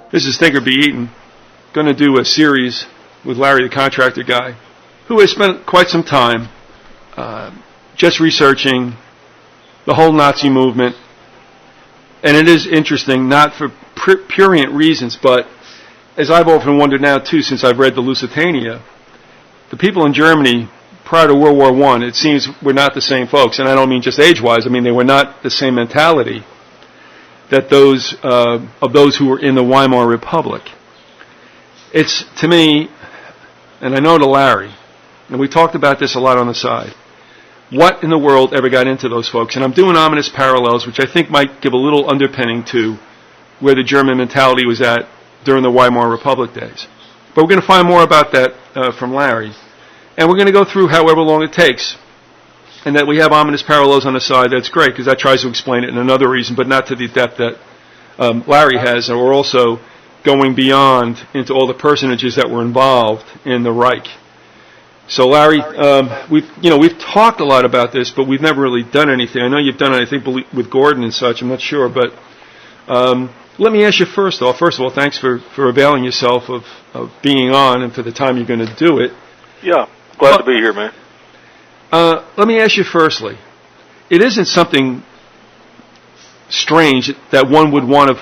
This is Think or Be Eaten. Going to do a series with Larry, the Contractor guy, who has spent quite some time just researching the whole Nazi movement. And it is interesting, not for prurient reasons, but as I've often wondered now, too, since I've read the Lusitania, the people in Germany prior to World War I, it seems, were not the same folks. And I don't mean just age-wise. I mean, they were not the same mentality that those of those who were in the Weimar Republic. It's, to me, and I know to Larry, and we talked about this a lot on the side, what in the world ever got into those folks? And I'm doing ominous parallels, which I think might give a little underpinning to where the German mentality was at during the Weimar Republic days. But we're going to find more about that from Larry. And we're going to go through however long it takes. And that we have ominous parallels on the side, that's great, because that tries to explain it in another reason, but not to the depth that Larry has. And we're also going beyond into all the personages that were involved in the Reich. So Larry, we've talked a lot about this, but we've never really done anything. I know you've done it, I think, with Gordon and such, I'm not sure, but let me ask you first of all, thanks for availing yourself of being on and for the time you're going to do it. Yeah, glad to be here, man. Let me ask you firstly, it isn't something strange that one would want to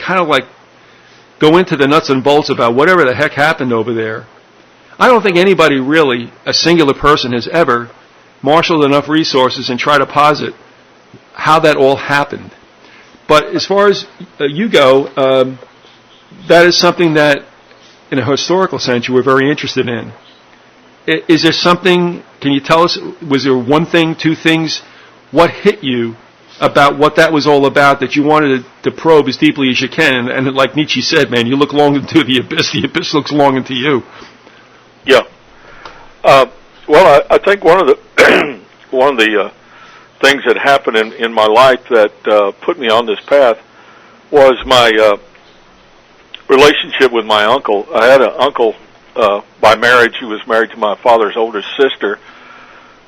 kind of like go into the nuts and bolts about whatever the heck happened over there. I don't think anybody really, a singular person, has ever marshaled enough resources and tried to posit how that all happened. But as far as you go, that is something that, in a historical sense, you were very interested in. Is there something, can you tell us, was there one thing, two things, what hit you about what that was all about that you wanted to probe as deeply as you can? And like Nietzsche said, man, you look long into the abyss looks long into you. Yeah. Well, I think one of the things that happened in my life that put me on this path was my relationship with my uncle. I had an uncle by marriage who was married to my father's oldest sister.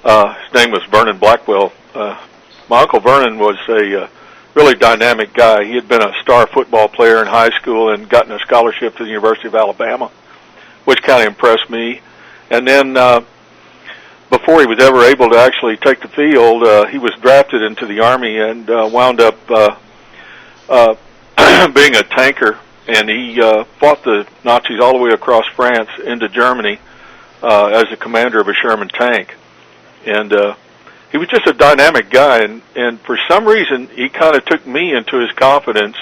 His name was Vernon Blackwell. My Uncle Vernon was a really dynamic guy. He had been a star football player in high school and gotten a scholarship to the University of Alabama, which kind of impressed me. And then before he was ever able to actually take the field, he was drafted into the Army and wound up being a tanker. And he fought the Nazis all the way across France into Germany as a commander of a Sherman tank. And he was just a dynamic guy. And for some reason, he kind of took me into his confidence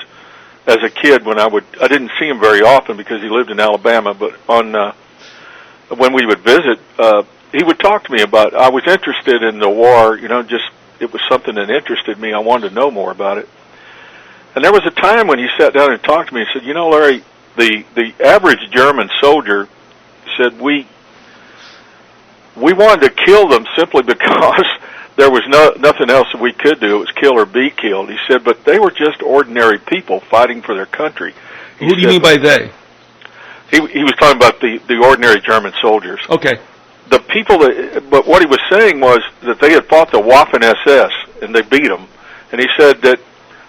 as a kid when I didn't see him very often because he lived in Alabama. But when we would visit, he would talk to me about, I was interested in the war, it was something that interested me. I wanted to know more about it. And there was a time when he sat down and talked to me and said, Larry, the average German soldier said we wanted to kill them simply because there was nothing else that we could do. It was kill or be killed. He said, but they were just ordinary people fighting for their country. Who do you mean by they? He was talking about the ordinary German soldiers. Okay. The people but what he was saying was that they had fought the Waffen-SS and they beat them. And he said that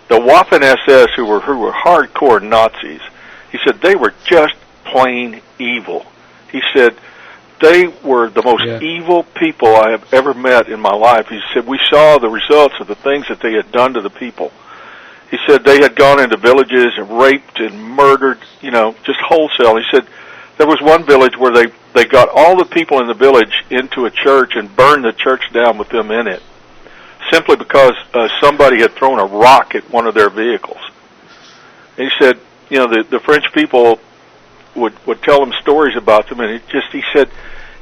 the Waffen-SS, who were hardcore Nazis, he said they were just plain evil. He said they were the most evil people I have ever met in my life. He said we saw the results of the things that they had done to the people. He said they had gone into villages and raped and murdered, just wholesale. He said there was one village where they got all the people in the village into a church and burned the church down with them in it, simply because somebody had thrown a rock at one of their vehicles. And he said, the French people would tell him stories about them, and he said,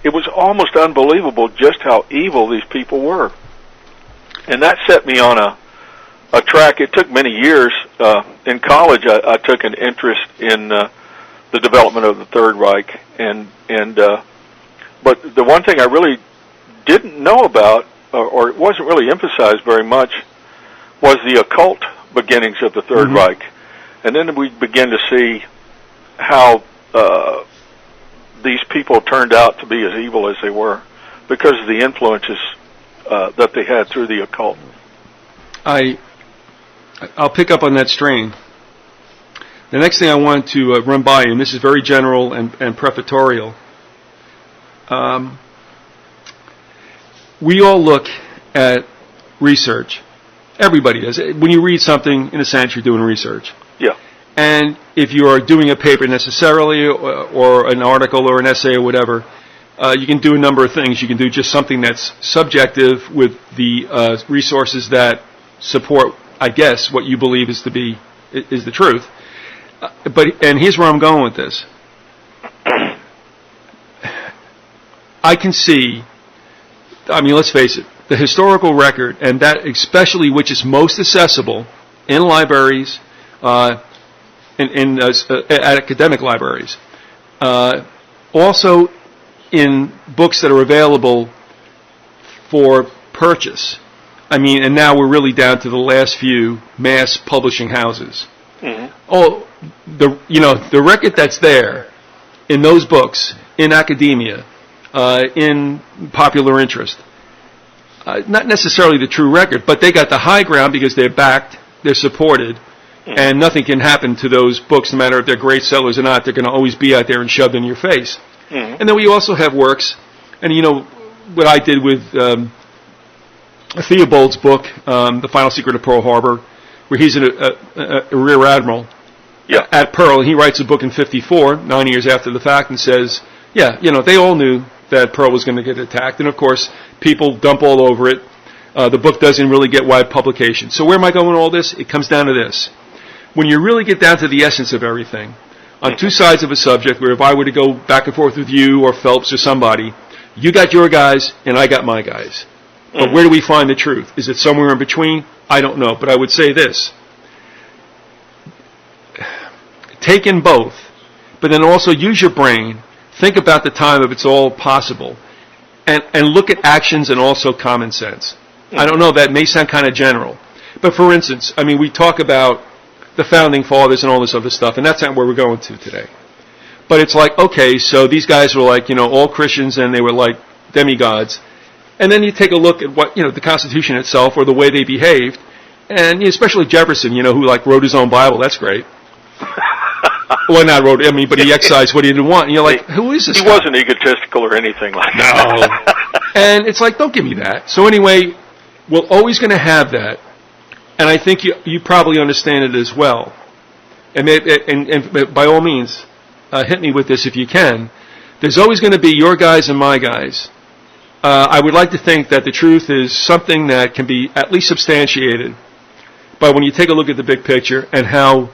it was almost unbelievable just how evil these people were. And that set me on a track. It took many years. In college, I took an interest in the development of the Third Reich, but the one thing I really didn't know about, or it wasn't really emphasized very much, was the occult beginnings of the Third Reich. And then we began to see how these people turned out to be as evil as they were because of the influences that they had through the occult. I'll pick up on that strain. The next thing I wanted to run by you, and this is very general and prefatory. We all look at research. Everybody does. When you read something, in a sense, you're doing research. Yeah. And if you are doing a paper necessarily, or an article or an essay or whatever, you can do a number of things. You can do just something that's subjective with the resources that support, I guess, what you believe is the truth. And here's where I'm going with this. I can see, let's face it, the historical record, and that especially which is most accessible in libraries, at academic libraries, also in books that are available for purchase. And now we're really down to the last few mass publishing houses. Mm-hmm. Oh, the record that's there in those books, in academia, in popular interest, not necessarily the true record, but they got the high ground because they're backed, they're supported, and nothing can happen to those books, no matter if they're great sellers or not. They're going to always be out there and shoved in your face. Mm-hmm. And then we also have works, and what I did with Theobald's book, The Final Secret of Pearl Harbor, where he's a rear admiral at Pearl, and he writes a book in 1954, 9 years after the fact, and says, they all knew that Pearl was going to get attacked, and of course, people dump all over it. The book doesn't really get wide publication. So where am I going with all this? It comes down to this. When you really get down to the essence of everything, on two sides of a subject, where if I were to go back and forth with you or Phelps or somebody, you got your guys and I got my guys. But where do we find the truth? Is it somewhere in between? I don't know. But I would say this. Take in both, but then also use your brain. Think about the time if it's all possible. And look at actions and also common sense. I don't know, that may sound kind of general. But for instance, we talk about the Founding Fathers and all this other stuff, and that's not where we're going to today. But it's like, okay, so these guys were like, all Christians, and they were like demigods. And then you take a look at what, the Constitution itself, or the way they behaved, and especially Jefferson, who wrote his own Bible. That's great. Well, not wrote, but he excised what he didn't want. And you're like, who is this guy? He wasn't egotistical or anything like that. No. And it's like, don't give me that. So anyway, we're always going to have that. And I think you probably understand it as well. And by all means, hit me with this if you can. There's always going to be your guys and my guys. I would like to think that the truth is something that can be at least substantiated by when you take a look at the big picture and how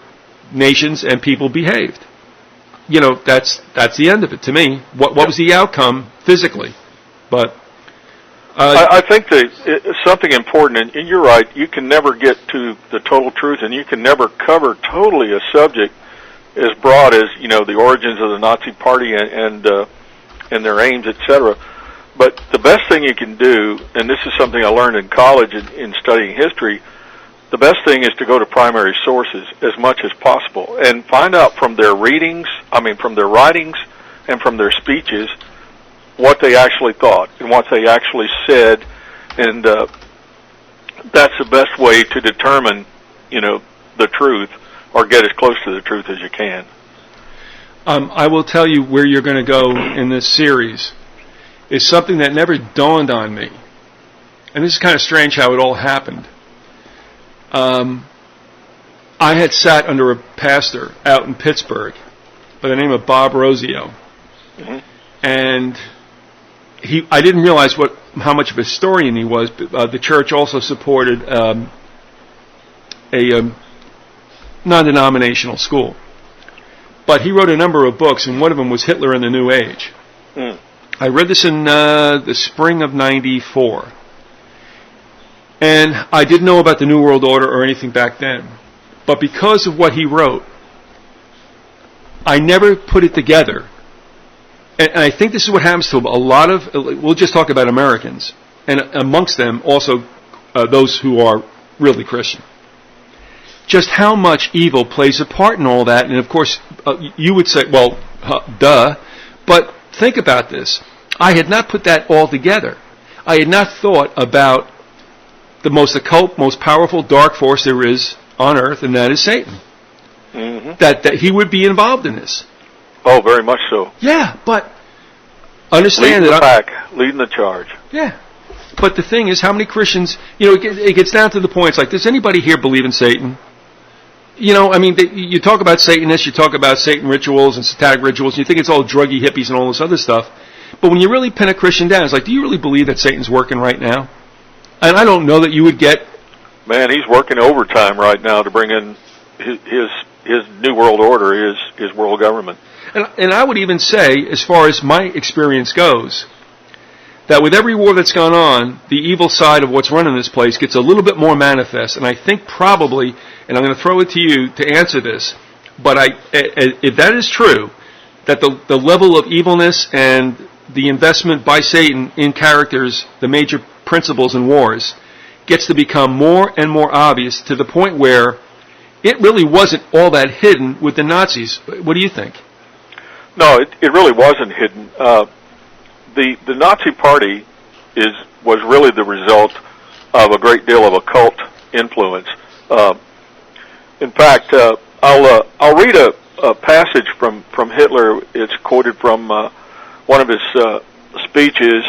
nations and people behaved. That's the end of it to me. What was the outcome physically? But I think that something important, and you're right, you can never get to the total truth, and you can never cover totally a subject as broad as, the origins of the Nazi Party and their aims, etc. But the best thing you can do, and this is something I learned in college in studying history, the best thing is to go to primary sources as much as possible and find out from their from their writings and from their speeches, what they actually thought and what they actually said, and that's the best way to determine, the truth, or get as close to the truth as you can. I will tell you where you're going to go in this series is something that never dawned on me, and this is kind of strange how it all happened. I had sat under a pastor out in Pittsburgh by the name of Bob Rosio, and I didn't realize how much of a historian he was. But, the church also supported a non-denominational school. But he wrote a number of books, and one of them was Hitler and the New Age. I read this in the spring of '94. And I didn't know about the New World Order or anything back then. But because of what he wrote, I never put it together. And I think this is what happens to a lot of, we'll just talk about Americans, and amongst them also those who are really Christian. Just how much evil plays a part in all that. And of course, you would say, well, duh. But think about this. I had not put that all together. I had not thought about the most occult, most powerful dark force there is on earth, and that is Satan. that he would be involved in this. Oh, very much so. Yeah, but understand leading that the pack, leading the charge. Yeah, but the thing is, how many Christians? It gets down to the point. It's like, does anybody here believe in Satan? I mean, you talk about Satanists, you talk about Satan rituals and satanic rituals, and you think it's all druggy hippies and all this other stuff. But when you really pin a Christian down, it's like, do you really believe that Satan's working right now? And I don't know that you would get. Man, he's working overtime right now to bring in his new world order, his world government. And I would even say, as far as my experience goes, that with every war that's gone on, the evil side of what's running this place gets a little bit more manifest. And I think probably, and I'm going to throw it to you to answer this, but if that is true, that the level of evilness and the investment by Satan in characters, the major principles in wars, gets to become more and more obvious to the point where it really wasn't all that hidden with the Nazis. What do you think? No, it really wasn't hidden. The Nazi Party was really the result of a great deal of occult influence. In fact, I'll read a passage from Hitler. It's quoted from one of his speeches,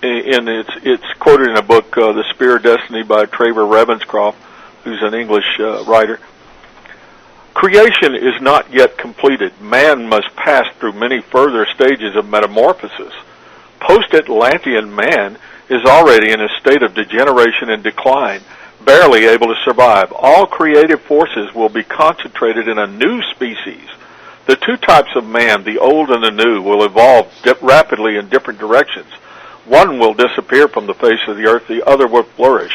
and it's quoted in a book, The Spear of Destiny by Traver Ravenscroft, who's an English writer. Creation is not yet completed. Man must pass through many further stages of metamorphosis. Post-Atlantean man is already in a state of degeneration and decline, barely able to survive. All creative forces will be concentrated in a new species. The two types of man, the old and the new, will evolve rapidly in different directions. One will disappear from the face of the earth, the other will flourish.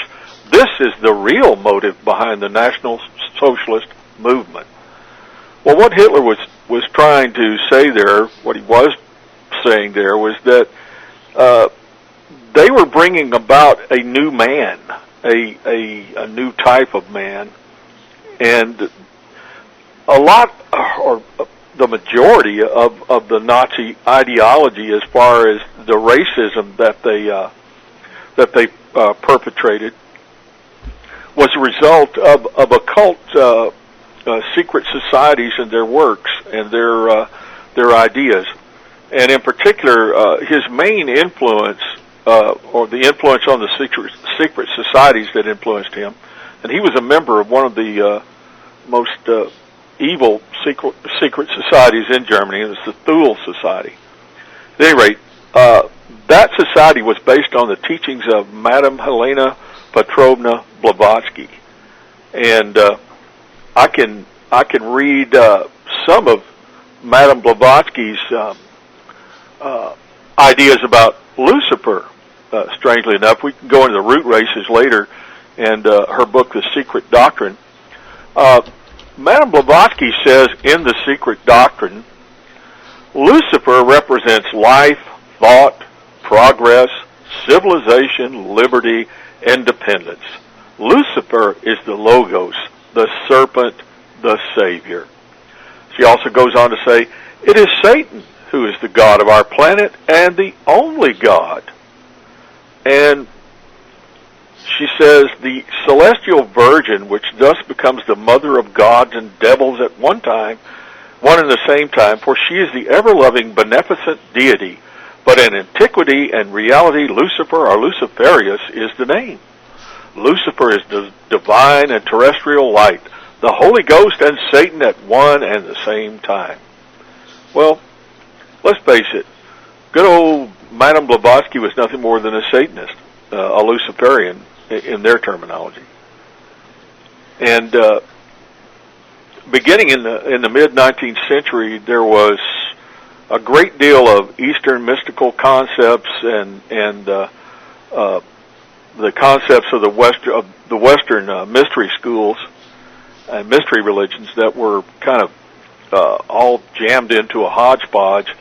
This is the real motive behind the National Socialist movement. Well, what Hitler was trying to say there, what he was saying there, was that they were bringing about a new man, a new type of man, and a lot, or the majority of the Nazi ideology, as far as the racism that they perpetrated, was a result of occult secret societies and their works and their ideas. And in particular, his main influence, or the influence on the secret societies that influenced him, and he was a member of one of the most evil secret societies in Germany, and it's the Thule Society. At any rate, that society was based on the teachings of Madame Helena Petrovna Blavatsky, and I can read some of Madame Blavatsky's ideas about Lucifer. Strangely enough, we can go into the root races later, and her book, The Secret Doctrine. Madame Blavatsky says in The Secret Doctrine, Lucifer represents life, thought, progress, civilization, liberty, independence. Lucifer is the Logos, the serpent, the Savior. She also goes on to say, it is Satan who is the God of our planet and the only God. And she says, the celestial virgin, which thus becomes the mother of gods and devils at one and the same time, for she is the ever-loving, beneficent deity, but in antiquity and reality, Lucifer or Luciferius is the name. Lucifer is the divine and terrestrial light, the Holy Ghost and Satan at one and the same time. Well, let's face it, good old Madame Blavatsky was nothing more than a Satanist, a Luciferian in their terminology. And beginning in the mid-19th century, there was a great deal of Eastern mystical concepts and the concepts of the Western mystery schools and mystery religions that were kind of all jammed into a hodgepodge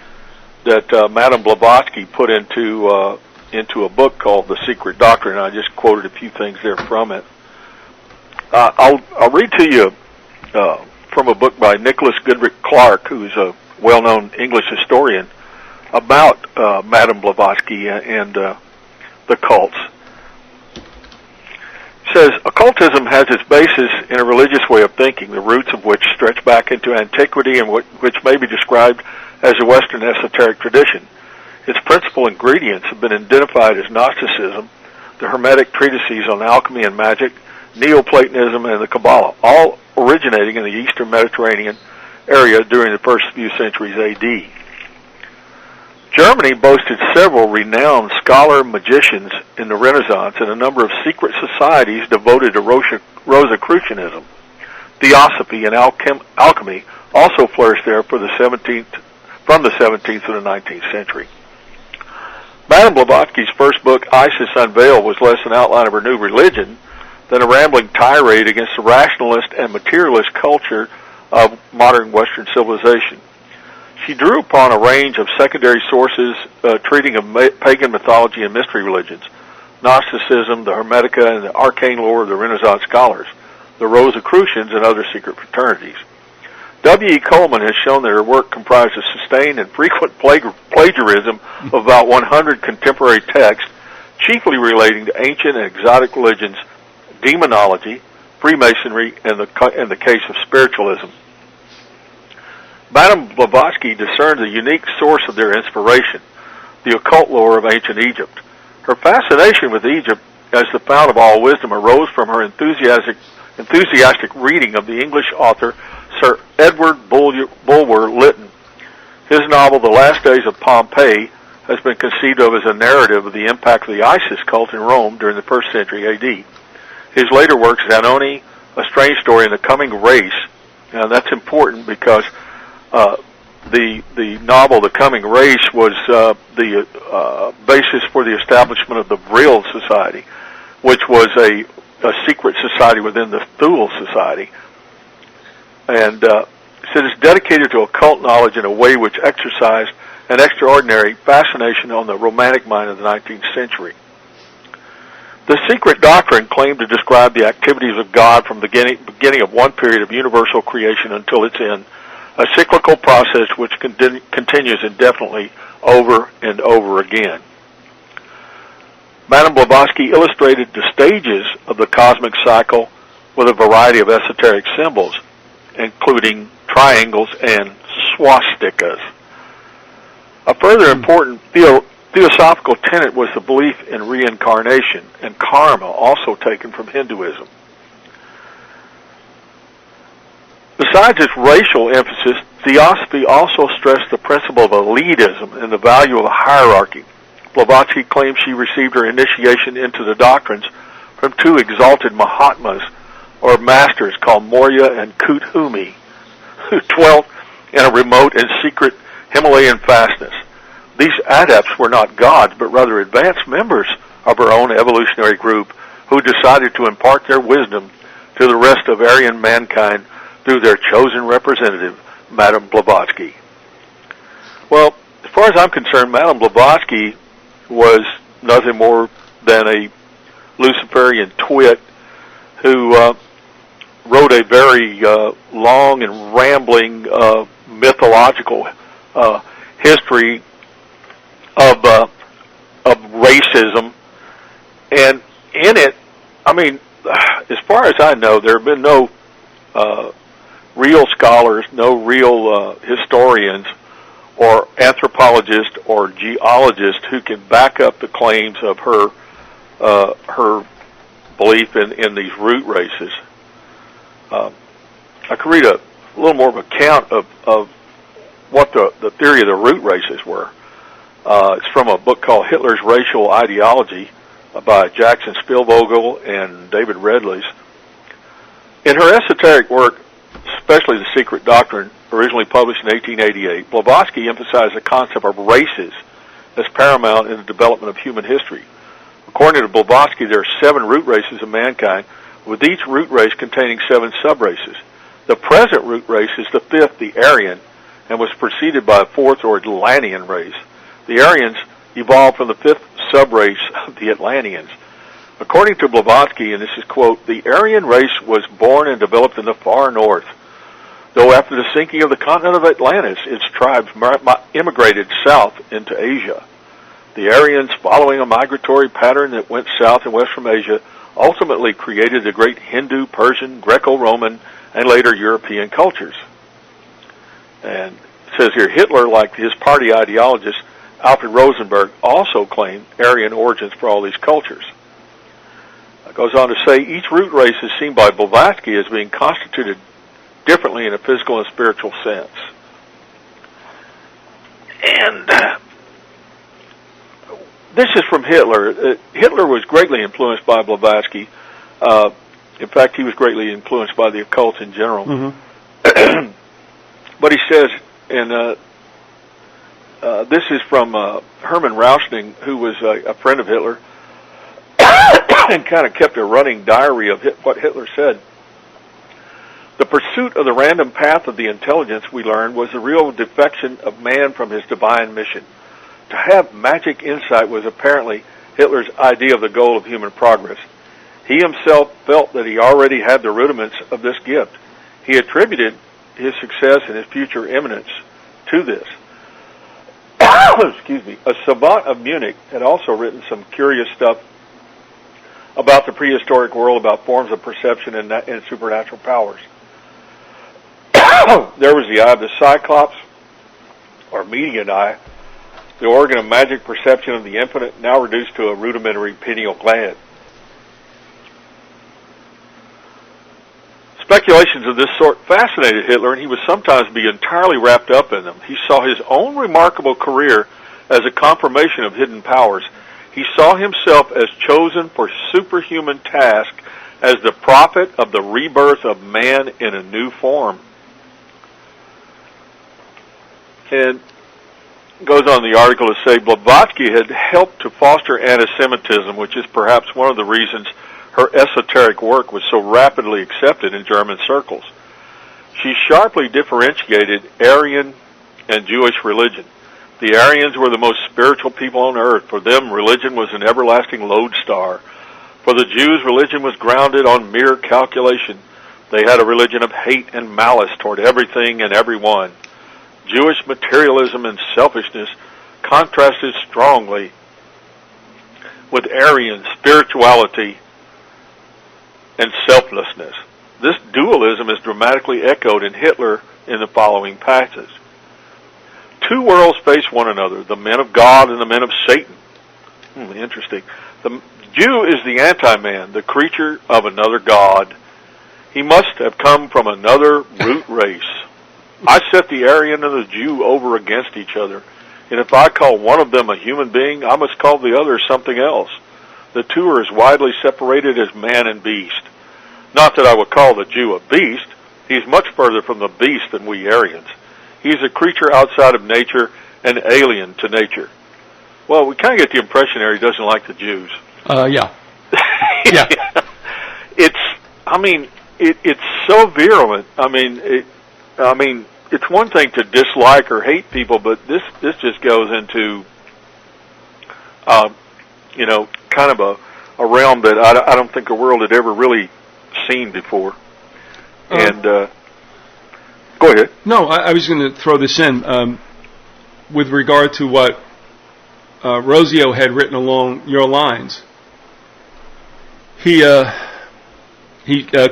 that Madame Blavatsky put into a book called The Secret Doctrine. I just quoted a few things there from it. I'll read to you from a book by Nicholas Goodrick Clark, who's a well-known English historian, about Madame Blavatsky and the cults. says, occultism has its basis in a religious way of thinking, the roots of which stretch back into antiquity and which may be described as a Western esoteric tradition. Its principal ingredients have been identified as Gnosticism, the Hermetic treatises on alchemy and magic, Neoplatonism, and the Kabbalah, all originating in the Eastern Mediterranean area during the first few centuries A.D. Germany boasted several renowned scholar magicians in the Renaissance and a number of secret societies devoted to Rosicrucianism. Theosophy and alchemy also flourished there from the 17th to the 19th century. Madame Blavatsky's first book, Isis Unveiled, was less an outline of her new religion than a rambling tirade against the rationalist and materialist culture of modern Western civilization. She drew upon a range of secondary sources treating of pagan mythology and mystery religions, Gnosticism, the Hermetica, and the arcane lore of the Renaissance scholars, the Rosicrucians, and other secret fraternities. W.E. Coleman has shown that her work comprised a sustained and frequent plagiarism of about 100 contemporary texts, chiefly relating to ancient and exotic religions, demonology, Freemasonry, and the case of spiritualism. Madame Blavatsky discerned the unique source of their inspiration, the occult lore of ancient Egypt. Her fascination with Egypt as the fount of all wisdom arose from her enthusiastic reading of the English author Sir Edward Bulwer Lytton. His novel, The Last Days of Pompeii, has been conceived of as a narrative of the impact of the Isis cult in Rome during the 1st century A.D. His later works, Zanoni, A Strange Story, and The Coming Race, and that's important because the novel The Coming Race was the basis for the establishment of the Vril Society, which was a secret society within the Thule Society. And said it's dedicated to occult knowledge in a way which exercised an extraordinary fascination on the romantic mind of the 19th century. The secret doctrine claimed to describe the activities of God from the beginning of one period of universal creation until its end, a cyclical process which continues indefinitely over and over again. Madame Blavatsky illustrated the stages of the cosmic cycle with a variety of esoteric symbols, including triangles and swastikas. A further important theosophical tenet was the belief in reincarnation and karma, also taken from Hinduism. Besides its racial emphasis, theosophy also stressed the principle of elitism and the value of a hierarchy. Blavatsky claims she received her initiation into the doctrines from two exalted Mahatmas, or masters, called Morya and Kuthumi, who dwelt in a remote and secret Himalayan fastness. These adepts were not gods, but rather advanced members of her own evolutionary group who decided to impart their wisdom to the rest of Aryan mankind through their chosen representative, Madame Blavatsky. Well, as far as I'm concerned, Madame Blavatsky was nothing more than a Luciferian twit who wrote a very long and rambling mythological history of racism, and in it, I mean, as far as I know, there have been no real scholars, no real historians or anthropologists or geologists who can back up the claims of her belief in these root races. I could read a little more of an account of what the theory of the root races were. It's from a book called Hitler's Racial Ideology by Jackson Spielvogel and David Redleys. In her esoteric work, especially The Secret Doctrine, originally published in 1888, Blavatsky emphasized the concept of races as paramount in the development of human history. According to Blavatsky, there are 7 root races of mankind, with each root race containing 7 subraces. The present root race is the 5th, the Aryan, and was preceded by a 4th or Atlantean race. The Aryans evolved from the 5th subrace of the Atlanteans. According to Blavatsky, and this is quote, the Aryan race was born and developed in the far north, though after the sinking of the continent of Atlantis, its tribes immigrated south into Asia. The Aryans, following a migratory pattern that went south and west from Asia, ultimately created the great Hindu, Persian, Greco-Roman, and later European cultures. And it says here, Hitler, like his party ideologist Alfred Rosenberg, also claimed Aryan origins for all these cultures. It goes on to say, each root race is seen by Blavatsky as being constituted differently in a physical and spiritual sense. And this is from Hitler. Hitler was greatly influenced by Blavatsky. In fact, he was greatly influenced by the occult in general. Mm-hmm. But he says, and this is from Hermann Rauschning, who was a friend of Hitler, and kind of kept a running diary of what Hitler said. The pursuit of the random path of the intelligence, we learned, was the real defection of man from his divine mission. To have magic insight was apparently Hitler's idea of the goal of human progress. He himself felt that he already had the rudiments of this gift. He attributed his success and his future eminence to this. Excuse me. A savant of Munich had also written some curious stuff about the prehistoric world, about forms of perception and supernatural powers. There was the eye of the Cyclops, or median eye, the organ of magic perception of the infinite, now reduced to a rudimentary pineal gland. Speculations of this sort fascinated Hitler, and he would sometimes be entirely wrapped up in them. He saw his own remarkable career as a confirmation of hidden powers. He saw himself as chosen for superhuman task as the prophet of the rebirth of man in a new form. And goes on the article to say Blavatsky had helped to foster anti-Semitism, which is perhaps one of the reasons her esoteric work was so rapidly accepted in German circles. She sharply differentiated Aryan and Jewish religion. The Aryans were the most spiritual people on earth. For them, religion was an everlasting lodestar. For the Jews, religion was grounded on mere calculation. They had a religion of hate and malice toward everything and everyone. Jewish materialism and selfishness contrasted strongly with Aryan spirituality and selflessness. This dualism is dramatically echoed in Hitler in the following passage. Two worlds face one another, the men of God and the men of Satan. Interesting. The Jew is the anti-man, the creature of another God. He must have come from another root race. I set the Aryan and the Jew over against each other, and if I call one of them a human being, I must call the other something else. The two are as widely separated as man and beast. Not that I would call the Jew a beast. He's much further from the beast than we Aryans. He's a creature outside of nature and alien to nature. Well, we kind of get the impression there he doesn't like the Jews. Yeah. Yeah. It's so virulent. It's one thing to dislike or hate people, but this just goes into, kind of a realm that I don't think the world had ever really seen before. And go ahead. No, I was going to throw this in with regard to what Rosio had written along your lines. He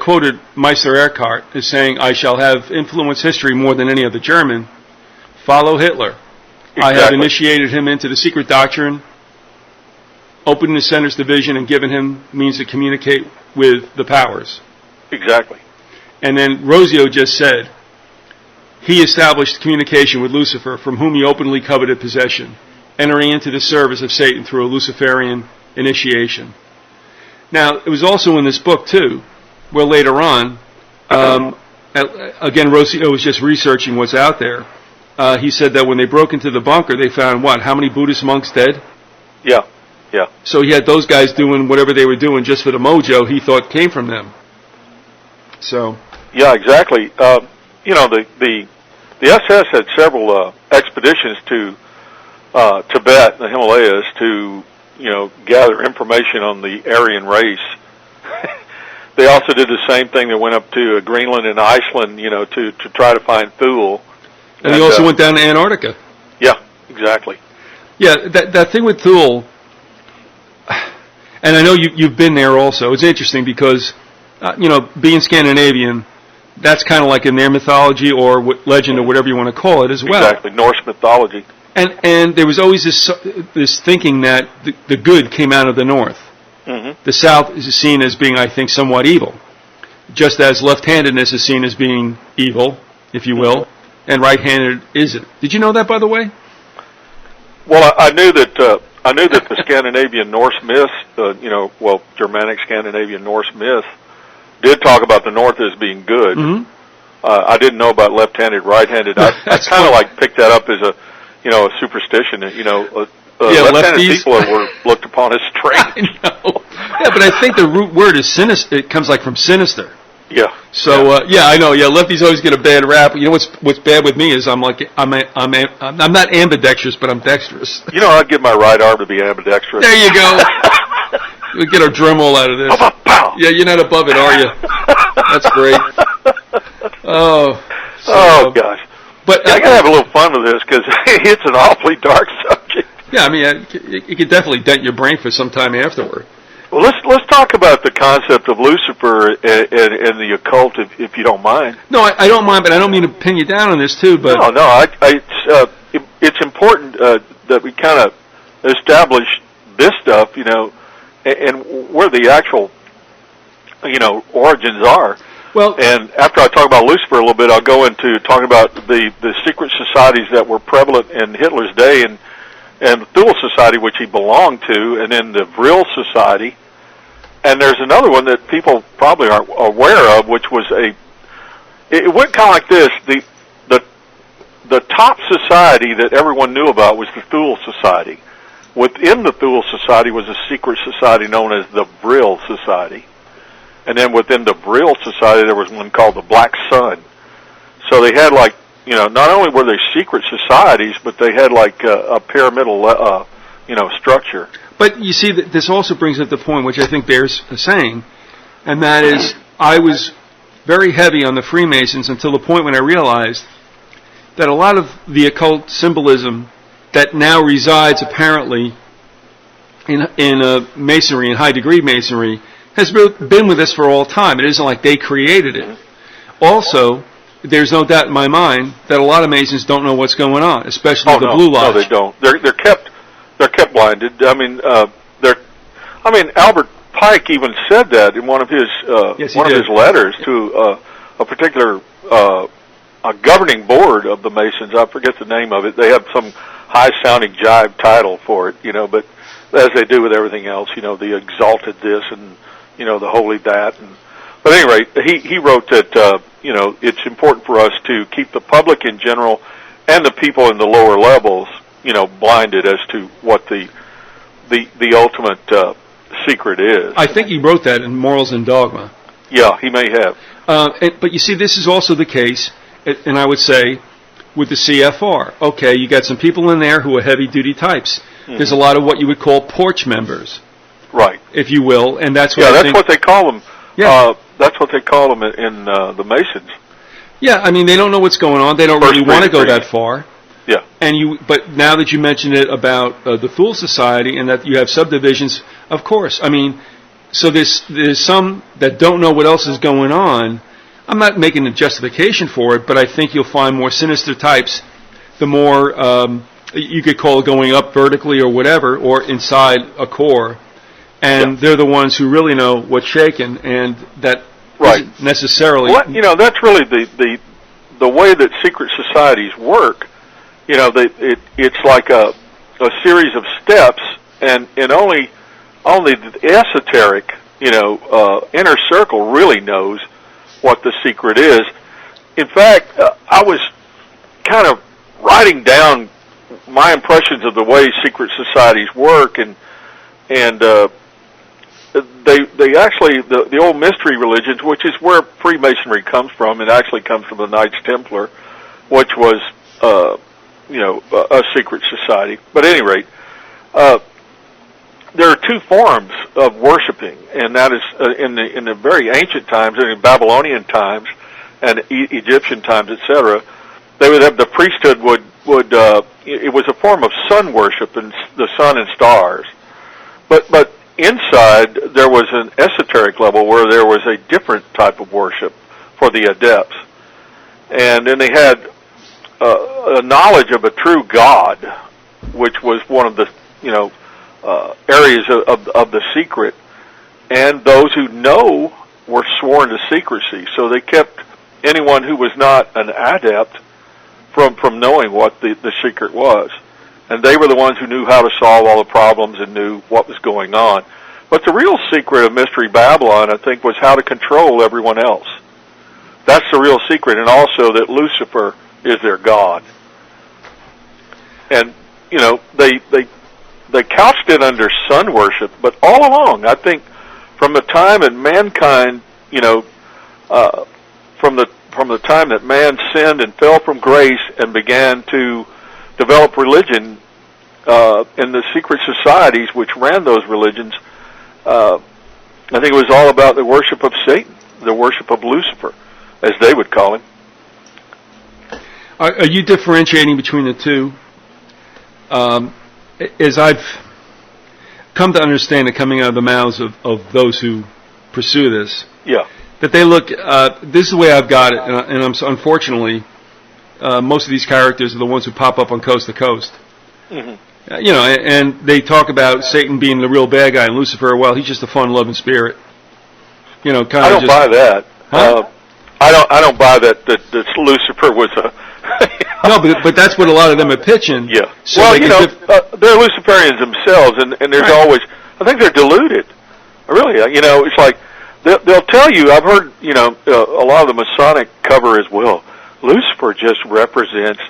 quoted Meister Eckhart as saying, "I shall have influenced history more than any other German. Follow Hitler. Exactly. I have initiated him into the secret doctrine, opened the center's division, and given him means to communicate with the powers." Exactly. And then Rosio just said, "He established communication with Lucifer, from whom he openly coveted possession, entering into the service of Satan through a Luciferian initiation." Now, it was also in this book, too, where later on, again, Rosio was just researching what's out there. He said that when they broke into the bunker, they found, how many Buddhist monks dead? Yeah. So he had those guys doing whatever they were doing just for the mojo he thought came from them. So. Yeah, exactly. The SS had several expeditions to Tibet, the Himalayas, to gather information on the Aryan race. They also did the same thing. They went up to Greenland and Iceland, to try to find Thule. And he also went down to Antarctica. Yeah, exactly. Yeah, that thing with Thule, And I know you've been there also. It's interesting because, being Scandinavian, that's kind of like in their mythology or legend or whatever you want to call it as well. Exactly, Norse mythology. And there was always this thinking that the good came out of the north. Mm-hmm. The south is seen as being, I think, somewhat evil, just as left-handedness is seen as being evil, if you will, and right-handed isn't. Did you know that, by the way? Well, I knew that the Scandinavian Norse myth, Germanic Scandinavian Norse myth, did talk about the north as being good. Mm-hmm. I didn't know about left-handed, right-handed. I kind of like picked that up as a superstition. Left-handed lefties. people were looked upon as strange. I know. Yeah, but I think the root word is sinister. It comes like from sinister. Yeah. So I know. Yeah, lefties always get a bad rap. You know what's bad with me is I'm not ambidextrous, but I'm dexterous. I'd give my right arm to be ambidextrous. There you go. We get our drum roll out of this. Pow. Yeah, you're not above it, are you? That's great. Gosh. But I gotta have a little fun with this because it's an awfully dark subject. Yeah, I mean, it could definitely dent your brain for some time afterward. Well, let's talk about the concept of Lucifer and the occult, if you don't mind. No, I don't mind, but I don't mean to pin you down on this too. But no, it's important that we kind of establish this stuff, and where the actual, origins are. Well, and after I talk about Lucifer a little bit, I'll go into talking about the secret societies that were prevalent in Hitler's day, and the Thule Society, which he belonged to, and then the Vril Society. And there's another one that people probably aren't aware of, which was it went kind of like this. The top society that everyone knew about was the Thule Society. Within the Thule Society was a secret society known as the Vril Society. And then within the Vril Society, there was one called the Black Sun. So they had not only were they secret societies, but they had a pyramidal, structure. But you see, this also brings up the point, which I think bears saying, and that is, I was very heavy on the Freemasons until the point when I realized that a lot of the occult symbolism that now resides apparently in Masonry, in high-degree Masonry, has been with us for all time. It isn't like they created it. Also, there's no doubt in my mind that a lot of Masons don't know what's going on, especially the Blue Lodge. No, they don't. They're kept blinded. Albert Pike even said that in one of his his letters to a particular a governing board of the Masons. I forget the name of it. They have some high-sounding jive title for it, but as they do with everything else, the exalted this and the holy that. But at any rate, he wrote that it's important for us to keep the public in general and the people in the lower levels, blinded as to what the ultimate secret is. I think he wrote that in Morals and Dogma. Yeah, he may have. But you see, this is also the case, and I would say, with the CFR. Okay, you got some people in there who are heavy-duty types. Mm-hmm. There's a lot of what you would call porch members. Right. If you will, and that's what that's what they call them. Yeah. That's what they call them in the Masons. Yeah, I mean, they don't know what's going on. They don't really want to go that far. Yeah. But now that you mentioned it about the Thule Society and that you have subdivisions, of course. I mean, so there's some that don't know what else is going on. I'm not making a justification for it, but I think you'll find more sinister types, the more you could call it going up vertically or whatever, or inside a core. And they're the ones who really know what's shaking, and that isn't necessarily... Well, that's really the way that secret societies work. It's like a series of steps, and only the esoteric, inner circle really knows what the secret is. In fact, I was kind of writing down my impressions of the way secret societies work, and they actually, the old mystery religions, which is where Freemasonry comes from, it actually comes from the Knights Templar, which was, a secret society. But at any rate, there are two forms of worshiping, and that is in the very ancient times, in Babylonian times, and Egyptian times, etc. They would have the priesthood would it was a form of sun worship and the sun and stars, but inside there was an esoteric level where there was a different type of worship for the adepts. And then they had a knowledge of a true God, which was one of the, areas of the secret. And those who know were sworn to secrecy. So they kept anyone who was not an adept from knowing what the secret was. And they were the ones who knew how to solve all the problems and knew what was going on. But the real secret of Mystery Babylon, I think, was how to control everyone else. That's the real secret, and also that Lucifer is their god. And, they couched it under sun worship, but all along, I think, from the time that mankind, from the time that man sinned and fell from grace and began to develop religion in the secret societies which ran those religions, I think it was all about the worship of Satan, the worship of Lucifer, as they would call him. Are you differentiating between the two? As I've come to understand it coming out of the mouths of those who pursue this, that they look, this is the way I've got it, and I'm unfortunately, most of these characters are the ones who pop up on Coast to Coast. Mm-hmm. And they talk about Satan being the real bad guy and Lucifer, well, he's just a fun-loving spirit. I don't buy that. Huh? I don't buy that Lucifer was a... No, but that's what a lot of them are pitching. Yeah. So well, they're Luciferians themselves, and there's always... I think they're deluded. Really, it's like, they'll tell you, I've heard, a lot of the Masonic cover as well, Lucifer just represents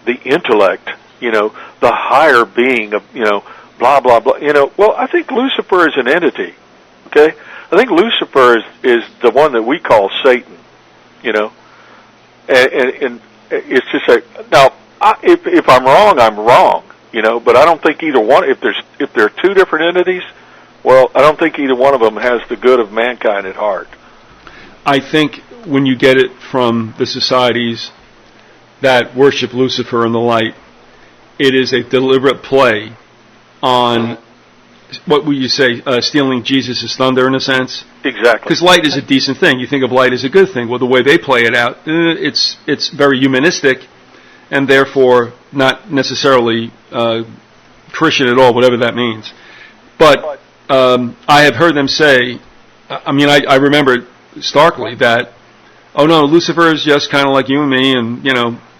the intellect, the higher being of, blah, blah, blah. Well, I think Lucifer is an entity, okay? I think Lucifer is the one that we call Satan, and it's just now, if I'm wrong, I'm wrong, but I don't think either one, if there are two different entities, well, I don't think either one of them has the good of mankind at heart. I think when you get it from the societies that worship Lucifer and the light, it is a deliberate play on, what would you say, stealing Jesus' thunder in a sense? Exactly. Because light is a decent thing. You think of light as a good thing. Well, the way they play it out, it's very humanistic and therefore not necessarily Christian at all, whatever that means. But I have heard them say, I remember starkly that, oh no, Lucifer is just kind of like you and me and,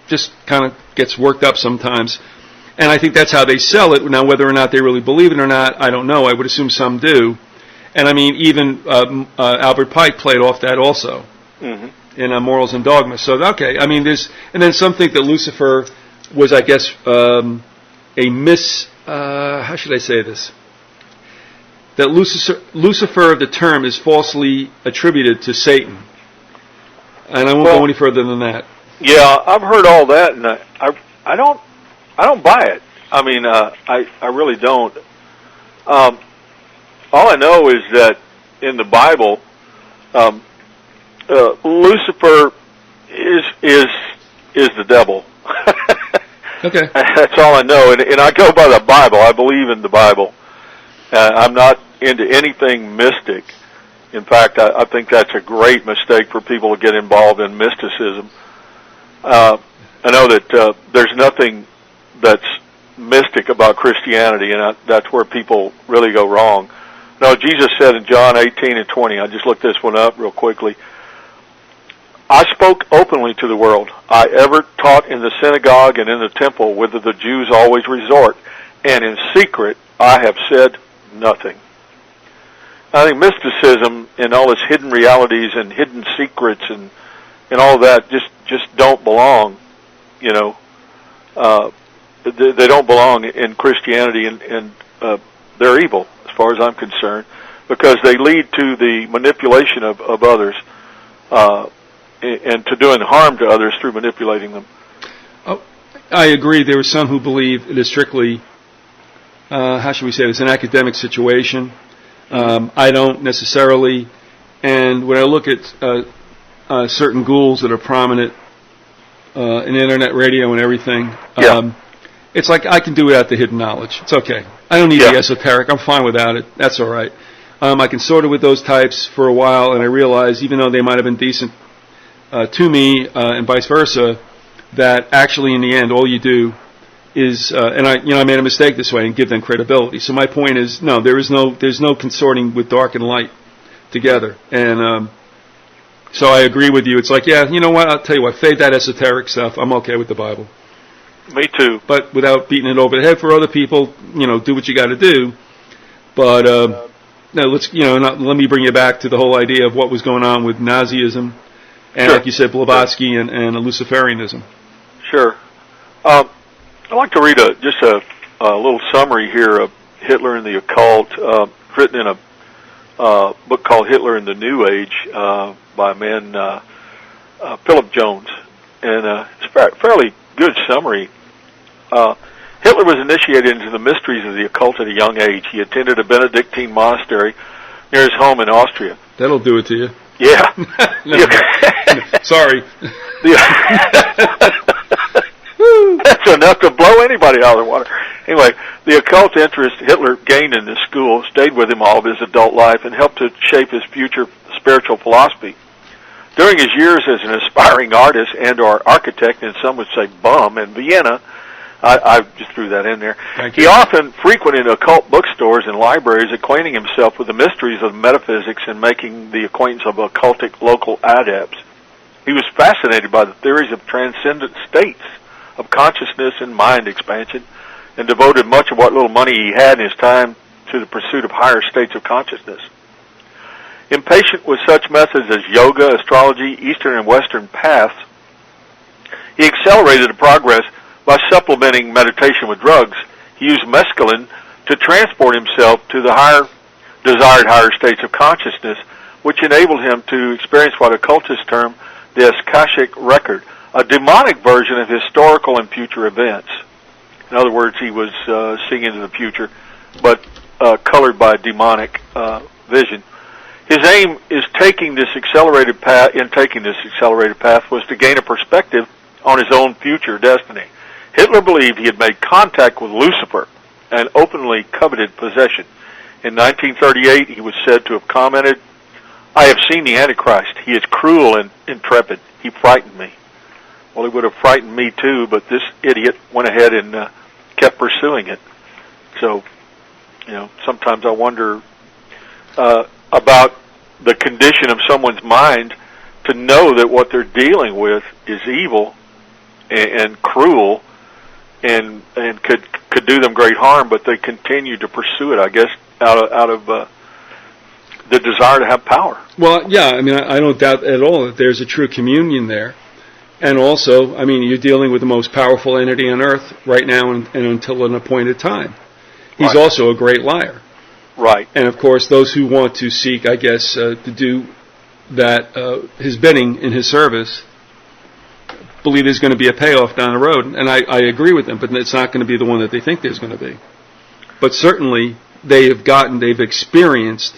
just kind of gets worked up sometimes. And I think that's how they sell it. Now, whether or not they really believe it or not, I don't know. I would assume some do. And even Albert Pike played off that also in Morals and Dogma. So, okay, and then some think that Lucifer was, I guess, how should I say this? That Lucifer, the term, is falsely attributed to Satan. And I won't go any further than that. Yeah, I've heard all that, and I don't buy it. I really don't. All I know is that in the Bible, Lucifer is the devil. Okay. That's all I know, and I go by the Bible. I believe in the Bible. I'm not into anything mystic. In fact, I think that's a great mistake for people to get involved in mysticism. I know that there's nothing that's mystic about Christianity, and that's where people really go wrong. No, Jesus said in John 18:20, I just looked this one up real quickly, I spoke openly to the world. I ever taught in the synagogue and in the temple, whither the Jews always resort, and in secret I have said nothing. I think mysticism and all its hidden realities and hidden secrets and all that just don't belong, they don't belong in Christianity, and they're evil as far as I'm concerned, because they lead to the manipulation of others and to doing harm to others through manipulating them. Oh, I agree. There are some who believe it is strictly, how should we say this, an academic situation. I don't necessarily, and when I look at certain ghouls that are prominent in internet radio and everything, it's like I can do without the hidden knowledge. It's okay. I don't need the esoteric. I'm fine without it. That's all right. I can sort it with those types for a while, and I realize even though they might have been decent to me and vice versa, that actually in the end all you do is, and I made a mistake this way and give them credibility. So my point is, no, there's no consorting with dark and light together. And so I agree with you. It's like, yeah, you know what? I'll tell you what, fade that esoteric stuff. I'm okay with the Bible. Me too. But without beating it over the head for other people, do what you got to do. But now let me bring you back to the whole idea of what was going on with Nazism and, like you said, Blavatsky and Luciferianism. Sure. I'd like to read just a little summary here of Hitler and the Occult, written in a book called Hitler and the New Age by a man, Philip Jones. And it's a fairly good summary. Hitler was initiated into the mysteries of the occult at a young age. He attended a Benedictine monastery near his home in Austria. That'll do it to you. Yeah. Sorry. That's enough to blow anybody out of the water. Anyway, the occult interest Hitler gained in this school stayed with him all of his adult life and helped to shape his future spiritual philosophy. During his years as an aspiring artist and/or architect, and some would say bum, in Vienna, I just threw that in there. He often frequented occult bookstores and libraries, acquainting himself with the mysteries of metaphysics and making the acquaintance of occultic local adepts. He was fascinated by the theories of transcendent states of consciousness and mind expansion, and devoted much of what little money he had in his time to the pursuit of higher states of consciousness. Impatient with such methods as yoga, astrology, Eastern and Western paths, he accelerated the progress by supplementing meditation with drugs. He used mescaline to transport himself to the desired higher states of consciousness, which enabled him to experience what occultists term the Akashic record, a demonic version of historical and future events. In other words, he was seeing into the future, but colored by demonic vision. His aim is taking this accelerated path was to gain a perspective on his own future destiny. Hitler believed he had made contact with Lucifer, an openly coveted possession. In 1938, he was said to have commented, "I have seen the Antichrist. He is cruel and intrepid. He frightened me." Well, he would have frightened me too, but this idiot went ahead and kept pursuing it. So, sometimes I wonder about the condition of someone's mind to know that what they're dealing with is evil and cruel and could do them great harm, but they continue to pursue it, I guess, out of the desire to have power. Well, yeah, I don't doubt at all that there's a true communion there. And also, you're dealing with the most powerful entity on earth right now and until an appointed time. He's also a great liar. Right. And, of course, those who want to seek, I guess, to do that, his bidding in his service, believe there's going to be a payoff down the road. And I agree with them, but it's not going to be the one that they think there's going to be. But certainly, they've experienced,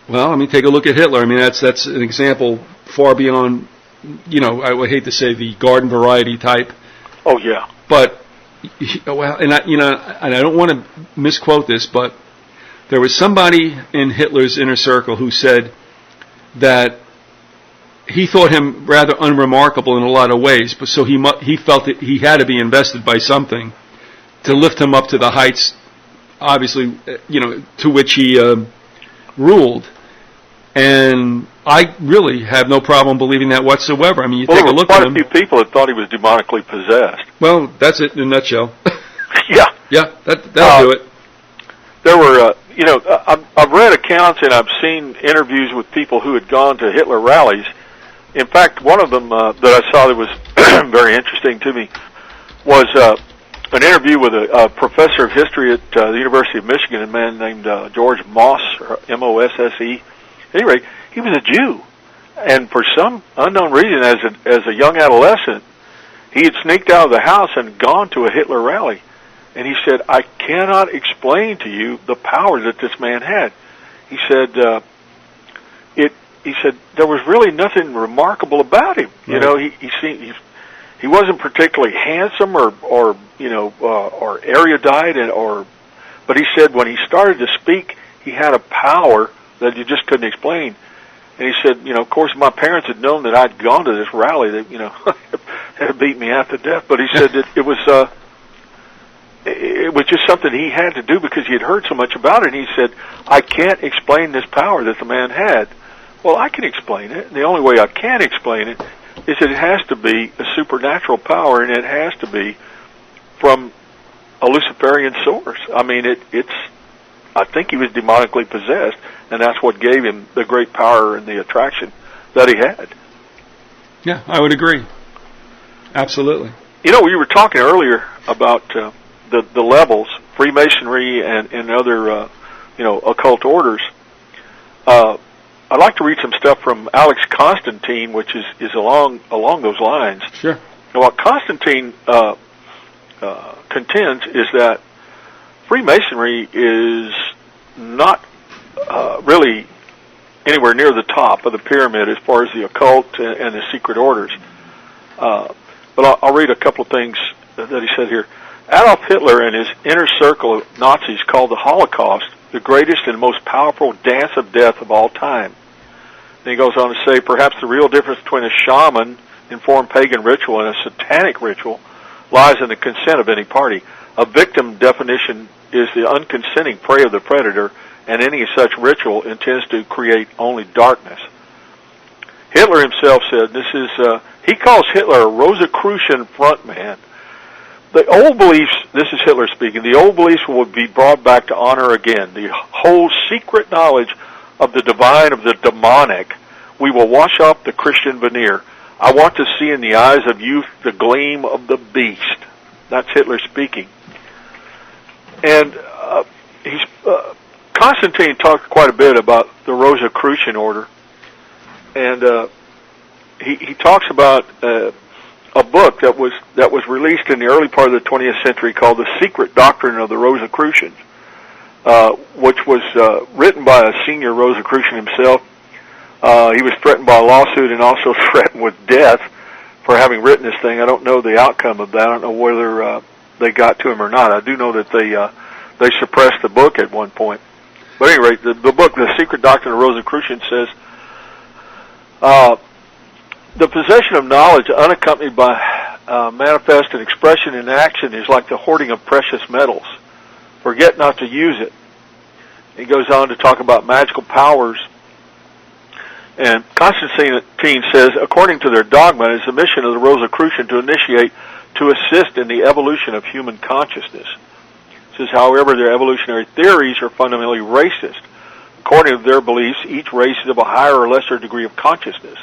take a look at Hitler. That's an example far beyond, I would hate to say the garden variety type. Oh, yeah. But, and I don't want to misquote this, but there was somebody in Hitler's inner circle who said that he thought him rather unremarkable in a lot of ways, but so he felt that he had to be invested by something to lift him up to the heights, obviously, to which he ruled. And I really have no problem believing that whatsoever. You take a look at him. Quite a few people that thought he was demonically possessed. Well, that's it in a nutshell. Yeah. Yeah, that'll do it. There were, I've read accounts and I've seen interviews with people who had gone to Hitler rallies. In fact, one of them that I saw that was very interesting to me was an interview with a professor of history at the University of Michigan, a man named George Mosse, or Mosse. Anyway, he was a Jew, and for some unknown reason, as a young adolescent, he had sneaked out of the house and gone to a Hitler rally. And he said, "I cannot explain to you the power that this man had." He said, He said there was really nothing remarkable about him. Right. He he wasn't particularly handsome or erudite, but he said when he started to speak, he had a power that you just couldn't explain. And he said, of course, my parents had known that I'd gone to this rally. That had beat me half to death. But he said that it was just something he had to do because he had heard so much about it. And he said, I can't explain this power that the man had. Well, I can explain it. And the only way I can explain it is that it has to be a supernatural power, and it has to be from a Luciferian source. I mean, I think he was demonically possessed, and that's what gave him the great power and the attraction that he had. Yeah, I would agree. Absolutely. We were talking earlier about the levels, Freemasonry and other, occult orders. I'd like to read some stuff from Alex Constantine, which is along those lines. Sure. Now, what Constantine contends is that Freemasonry is not really anywhere near the top of the pyramid as far as the occult and the secret orders. But I'll read a couple of things that he said here. Adolf Hitler and his inner circle of Nazis called the Holocaust the greatest and most powerful dance of death of all time. And he goes on to say, perhaps the real difference between a shaman-informed pagan ritual and a satanic ritual lies in the consent of any party. A victim definition is the unconsenting prey of the predator, and any such ritual intends to create only darkness. Hitler himself said, he calls Hitler a Rosicrucian frontman. The old beliefs, this is Hitler speaking, the old beliefs will be brought back to honor again. The whole secret knowledge of the divine, of the demonic, we will wash off the Christian veneer. I want to see in the eyes of youth the gleam of the beast. That's Hitler speaking. And Constantine talked quite a bit about the Rosicrucian order, and he talks about a book that was released in the early part of the 20th century called The Secret Doctrine of the Rosicrucians, which was written by a senior Rosicrucian himself. He was threatened by a lawsuit and also threatened with death for having written this thing. I don't know the outcome of that. I don't know whether they got to him or not. I do know that they suppressed the book at one point. But at any rate, the book, The Secret Doctrine of Rosicrucians, says, the possession of knowledge unaccompanied by manifest and expression in action is like the hoarding of precious metals. Forget not to use it. He goes on to talk about magical powers. And Constantine says, according to their dogma, it is the mission of the Rosicrucian to initiate, to assist in the evolution of human consciousness. It says, however, their evolutionary theories are fundamentally racist. According to their beliefs, each race is of a higher or lesser degree of consciousness.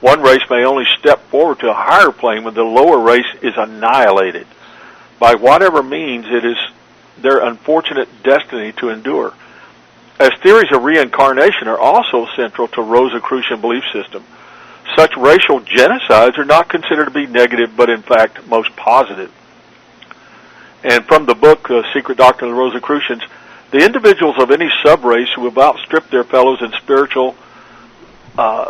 One race may only step forward to a higher plane when the lower race is annihilated. By whatever means, it is their unfortunate destiny to endure. As theories of reincarnation are also central to Rosicrucian belief system, such racial genocides are not considered to be negative, but in fact most positive. And from the book, The Secret Doctrine of the Rosicrucians, the individuals of any subrace who have outstripped their fellows in spiritual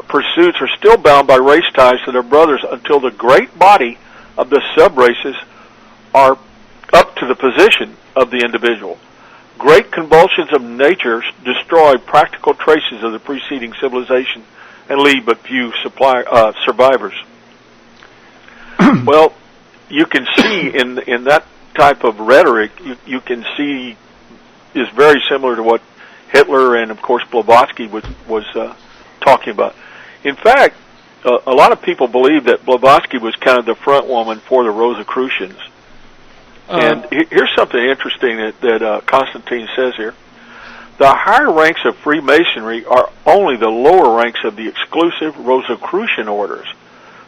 pursuits are still bound by race ties to their brothers until the great body of the subraces are up to the position of the individual. Great convulsions of nature destroy practical traces of the preceding civilization and leave but few survivors. Well, you can see in that type of rhetoric, you can see is very similar to what Hitler and, of course, Blavatsky was talking about. In fact, a lot of people believe that Blavatsky was kind of the front woman for the Rosicrucians. And here's something interesting that Constantine says here. The higher ranks of Freemasonry are only the lower ranks of the exclusive Rosicrucian orders.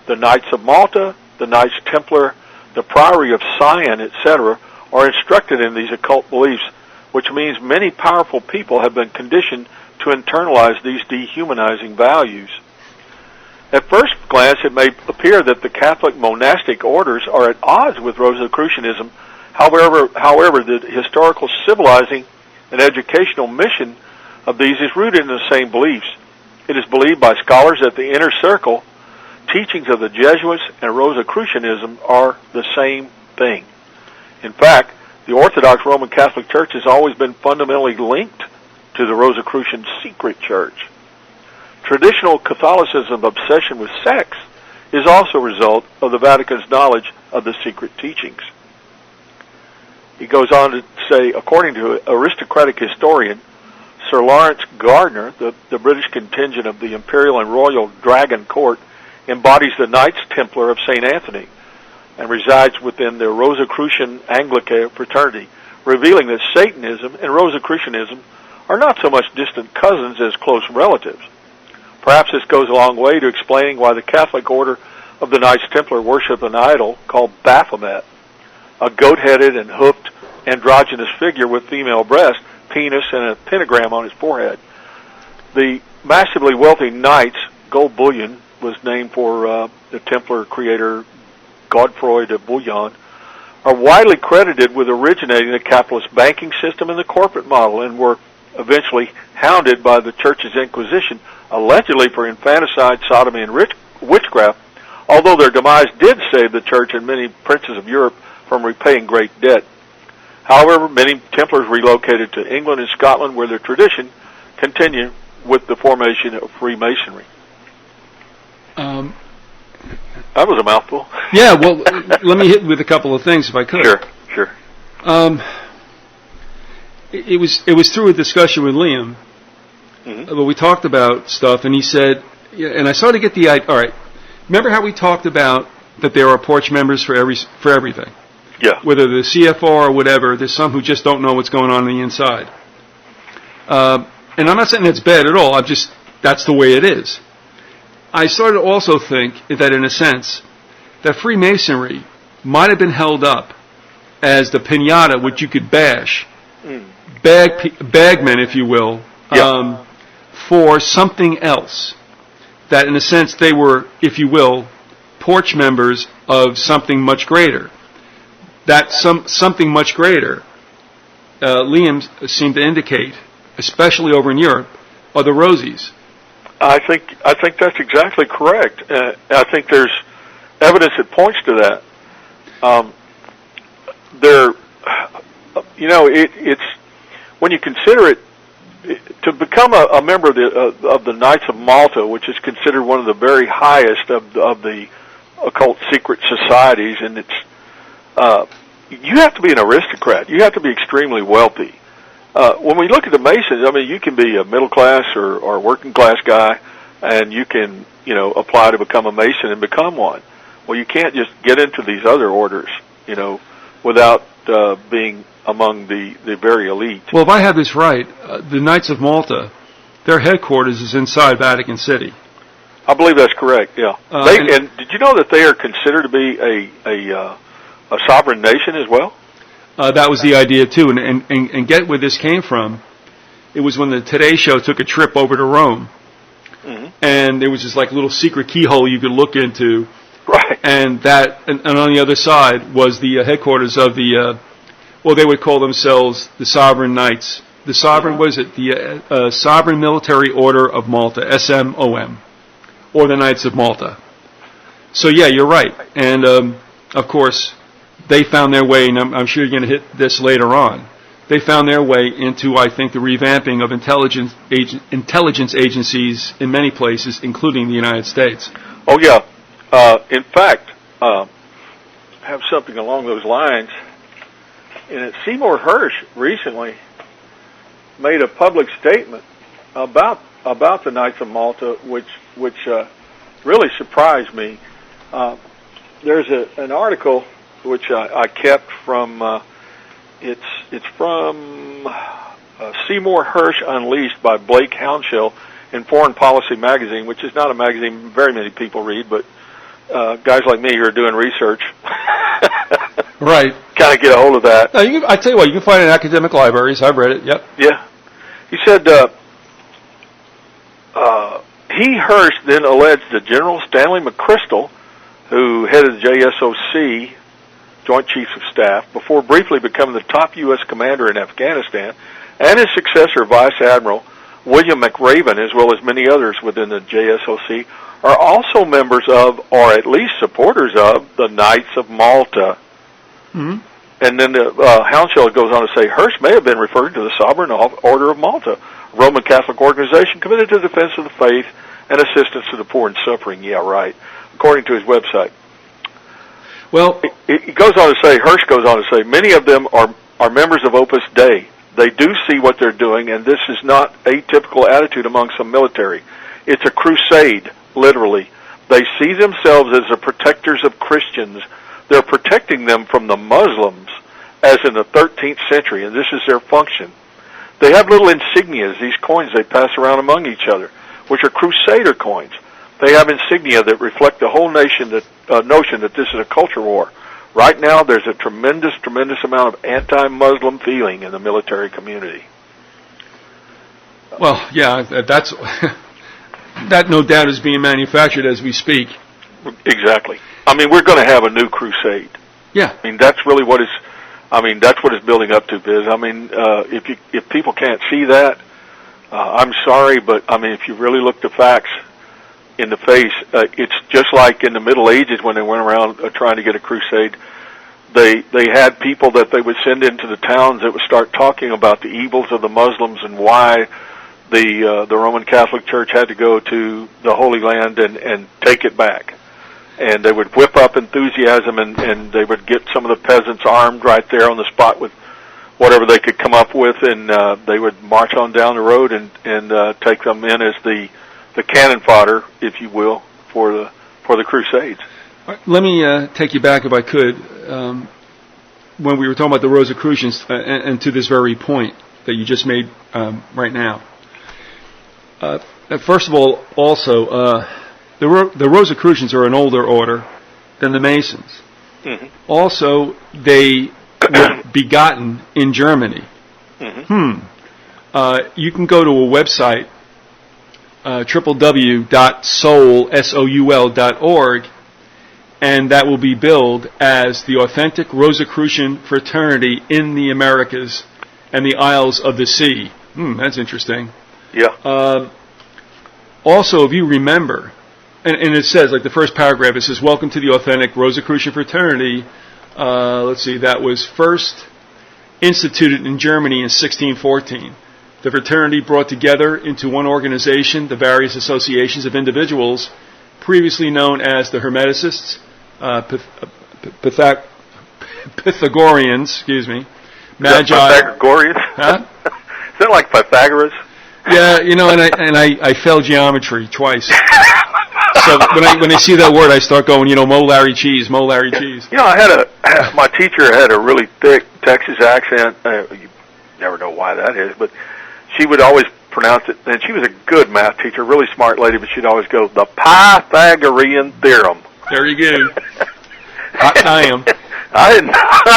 The Knights of Malta, the Knights Templar, the Priory of Sion, etc., are instructed in these occult beliefs, which means many powerful people have been conditioned to internalize these dehumanizing values. At first glance, it may appear that the Catholic monastic orders are at odds with Rosicrucianism. However, the historical civilizing and educational mission of these is rooted in the same beliefs. It is believed by scholars that the inner circle teachings of the Jesuits and Rosicrucianism are the same thing. In fact, the Orthodox Roman Catholic Church has always been fundamentally linked to the Rosicrucian secret church. Traditional Catholicism's obsession with sex is also a result of the Vatican's knowledge of the secret teachings. He goes on to say, according to aristocratic historian Sir Lawrence Gardner, the British contingent of the Imperial and Royal Dragon Court embodies the Knights Templar of St. Anthony and resides within the Rosicrucian Anglican fraternity, revealing that Satanism and Rosicrucianism are not so much distant cousins as close relatives. Perhaps this goes a long way to explaining why the Catholic Order of the Knights Templar worship an idol called Baphomet, a goat-headed and hoofed androgynous figure with female breasts, penis, and a pentagram on his forehead. The massively wealthy Knights, gold bullion was named for the Templar creator Godefroy de Bouillon, are widely credited with originating the capitalist banking system and the corporate model, and were eventually hounded by the Church's Inquisition, allegedly for infanticide, sodomy, and witchcraft, although their demise did save the Church and many princes of Europe from repaying great debt. However, many Templars relocated to England and Scotland, where their tradition continued with the formation of Freemasonry. That was a mouthful. Yeah, well, let me hit with a couple of things if I could. Sure. It was through a discussion with Liam, but we talked about stuff, and he said, and I started to get the idea. All right, remember how we talked about that there are porch members for everything? Yeah. Whether the CFR or whatever, there's some who just don't know what's going on the inside. And I'm not saying that's bad at all. That's the way it is. I started to also think that, in a sense, that Freemasonry might have been held up as the piñata which you could bash, bagmen, if you will, for something else. That, in a sense, they were, if you will, porch members of something much greater. That something much greater, Liam seemed to indicate, especially over in Europe, are the Rosies. I think that's exactly correct. I think there's evidence that points to that. It's when you consider it, to become a member of the Knights of Malta, which is considered one of the very highest of the occult secret societies, and it's you have to be an aristocrat. You have to be extremely wealthy. When we look at the Masons, I mean, you can be a middle class or working class guy, and you can, apply to become a Mason and become one. Well, you can't just get into these other orders, without being among the very elite. Well, if I have this right, the Knights of Malta, their headquarters is inside Vatican City. I believe that's correct. Yeah. And did you know that they are considered to be a sovereign nation as well? That was the idea too, and get where this came from. It was when the Today Show took a trip over to Rome, and there was this like little secret keyhole you could look into, right? And on the other side was the headquarters of the, they would call themselves the Sovereign Knights. The Sovereign, what is it? The Sovereign Military Order of Malta, SMOM, or the Knights of Malta. So yeah, you're right, and of course. They found their way, and I'm sure you're going to hit this later on, they found their way into, I think, the revamping of intelligence agencies in many places, including the United States. Oh, yeah. In fact, I have something along those lines. And Seymour Hersh recently made a public statement about the Knights of Malta, which really surprised me. There's an article which I kept from, it's from Seymour Hersh Unleashed by Blake Hounshell in Foreign Policy magazine, which is not a magazine very many people read, but guys like me who are doing research right, kind of get a hold of that. No, I tell you what, you can find it in academic libraries. I've read it, yep. Yeah. He said, Hersh then alleged that General Stanley McChrystal, who headed the JSOC, Joint Chiefs of Staff, before briefly becoming the top U.S. commander in Afghanistan, and his successor, Vice Admiral William McRaven, as well as many others within the JSOC, are also members of, or at least supporters of, the Knights of Malta. Mm-hmm. And then Hounslow goes on to say, Hirsch may have been referring to the Sovereign Order of Malta, a Roman Catholic organization committed to the defense of the faith and assistance to the poor and suffering. Yeah, right. According to his website. Well, he goes on to say, Hirsch goes on to say, many of them are members of Opus Dei. They do see what they're doing, and this is not a typical attitude among some military. It's a crusade, literally. They see themselves as the protectors of Christians. They're protecting them from the Muslims, as in the 13th century, and this is their function. They have little insignias, these coins they pass around among each other, which are crusader coins. They have insignia that reflect the whole notion that this is a culture war. Right now, there's a tremendous amount of anti-Muslim feeling in the military community. Well, yeah, that's that no doubt is being manufactured as we speak. Exactly. I mean, we're going to have a new crusade. Yeah. I mean, that's really what is. I mean, that's what it's building up to, Biz. I mean, if people can't see that, I'm sorry, but I mean, if you really look the facts in the face, it's just like in the Middle Ages when they went around trying to get a crusade. They had people that they would send into the towns that would start talking about the evils of the Muslims and why the Roman Catholic Church had to go to the Holy Land and take it back. And they would whip up enthusiasm, and they would get some of the peasants armed right there on the spot with whatever they could come up with, and they would march on down the road and take them in as the cannon fodder, if you will, for the Crusades. Let me take you back, if I could, when we were talking about the Rosicrucians, and to this very point that you just made right now. First of all, also, the Rosicrucians are an older order than the Masons. Mm-hmm. Also, they were begotten in Germany. Mm-hmm. You can go to a website, www.soul.org, and that will be billed as the authentic Rosicrucian fraternity in the Americas and the Isles of the Sea. That's interesting. Yeah. Also, if you remember, and it says, like the first paragraph, it says, "Welcome to the authentic Rosicrucian fraternity." Let's see, that was first instituted in Germany in 1614. The fraternity brought together into one organization the various associations of individuals previously known as the Hermeticists, Pythagoreans, Magi. Pythagoreans? Huh? Is that like Pythagoras? Yeah, and I failed geometry twice. So when I see that word, I start going, Mo Larry Cheese, Mo Larry Cheese. My teacher had a really thick Texas accent. You never know why that is, but she would always pronounce it, and she was a good math teacher, really smart lady, but she'd always go, the Pythagorean theorem. There you go. I am. I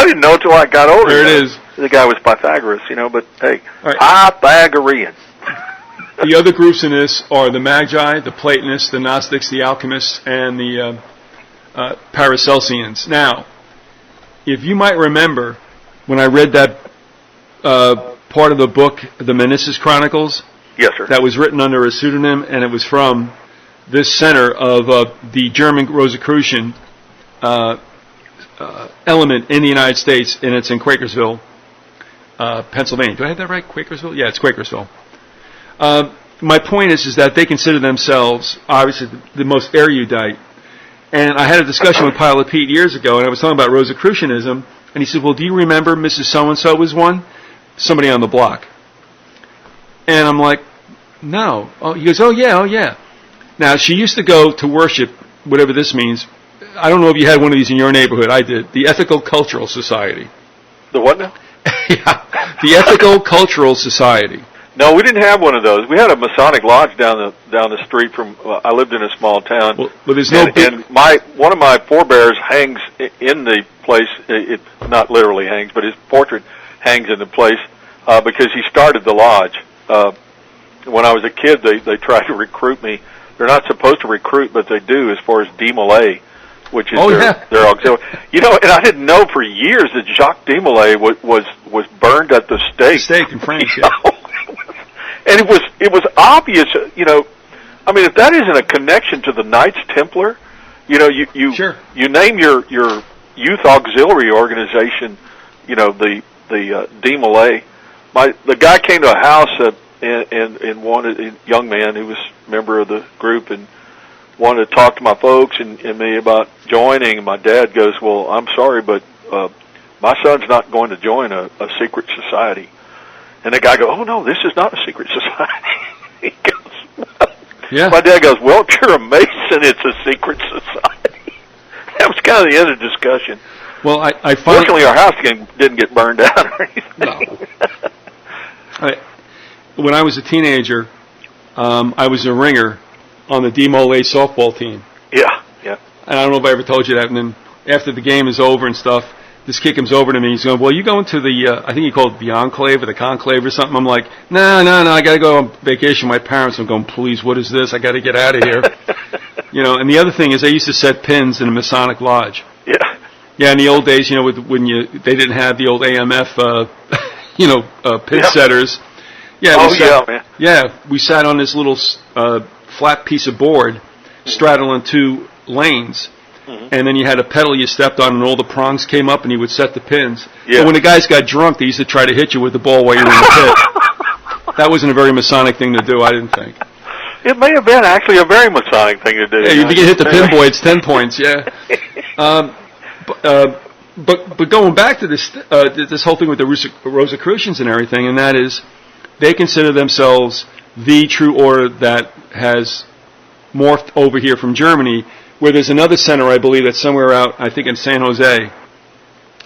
didn't know until I got older. There it is. The guy was Pythagoras, but hey, right. Pythagorean. The other groups in this are the Magi, the Platonists, the Gnostics, the Alchemists, and the Paracelsians. Now, if you might remember, when I read that part of the book, the Meniscus Chronicles, yes, sir, that was written under a pseudonym, and it was from this center of the German Rosicrucian element in the United States, and it's in Quakersville, Pennsylvania. Do I have that right? Quakersville? Yeah, it's Quakersville. My point is that they consider themselves, obviously, the most erudite. And I had a discussion with Pilot Pete years ago, and I was talking about Rosicrucianism, and he said, well, do you remember Mrs. So-and-so was one? Somebody on the block. And I'm like, no. Oh, he goes, oh, yeah. Now, she used to go to worship, whatever this means. I don't know if you had one of these in your neighborhood. I did. The Ethical Cultural Society. The what now? Yeah, the Ethical Cultural Society. No, we didn't have one of those. We had a Masonic lodge down the street from. I lived in a small town. Well, there's no. And one of my forebears hangs in the place. It not literally hangs, but his portrait hangs in the place because he started the lodge. When I was a kid, they tried to recruit me. They're not supposed to recruit, but they do as far as Desmoulins, which is their auxiliary. And I didn't know for years that Jacques Desmoulins was burned at the stake. Stake in France, yeah. And it was obvious, I mean, if that isn't a connection to the Knights Templar, you Sure. you name your youth auxiliary organization, the DMLA. The guy came to a house and wanted, a young man who was a member of the group, and wanted to talk to my folks and me about joining. And my dad goes, "Well, I'm sorry, but my son's not going to join a secret society." And the guy goes, "Oh no, this is not a secret society." He goes, Yeah. My dad goes, "Well, if you're a Mason, it's a secret society." That was kind of the end of the discussion. Well, I Fortunately, our house didn't get burned down or anything. No. When I was a teenager, I was a ringer on the DMLA softball team. Yeah. And I don't know if I ever told you that. And then after the game is over and stuff, this kid comes over to me. He's going, "Well, you going to the, I think he called it the Enclave or the Conclave or something." I'm like, no, I got to go on vacation with my parents. I'm going, "Please, what is this? I got to get out of here." And the other thing is I used to set pins in a Masonic lodge. Yeah. Yeah, in the old days, when they didn't have the old AMF, pin setters. Yeah. Man. Yeah, we sat on this little flat piece of board, straddling two lanes. And then you had a pedal you stepped on, and all the prongs came up, and you would set the pins. Yeah. But when the guys got drunk, they used to try to hit you with the ball while you were in the pit. That wasn't a very Masonic thing to do, I didn't think. It may have been actually a very Masonic thing to do. Yeah, if you get hit the pin boy, it's 10 points, yeah. But going back to this whole thing with the Rosicrucians and everything, and that is, they consider themselves the true order that has morphed over here from Germany, where there's another center, I believe, that's somewhere out, I think, in San Jose,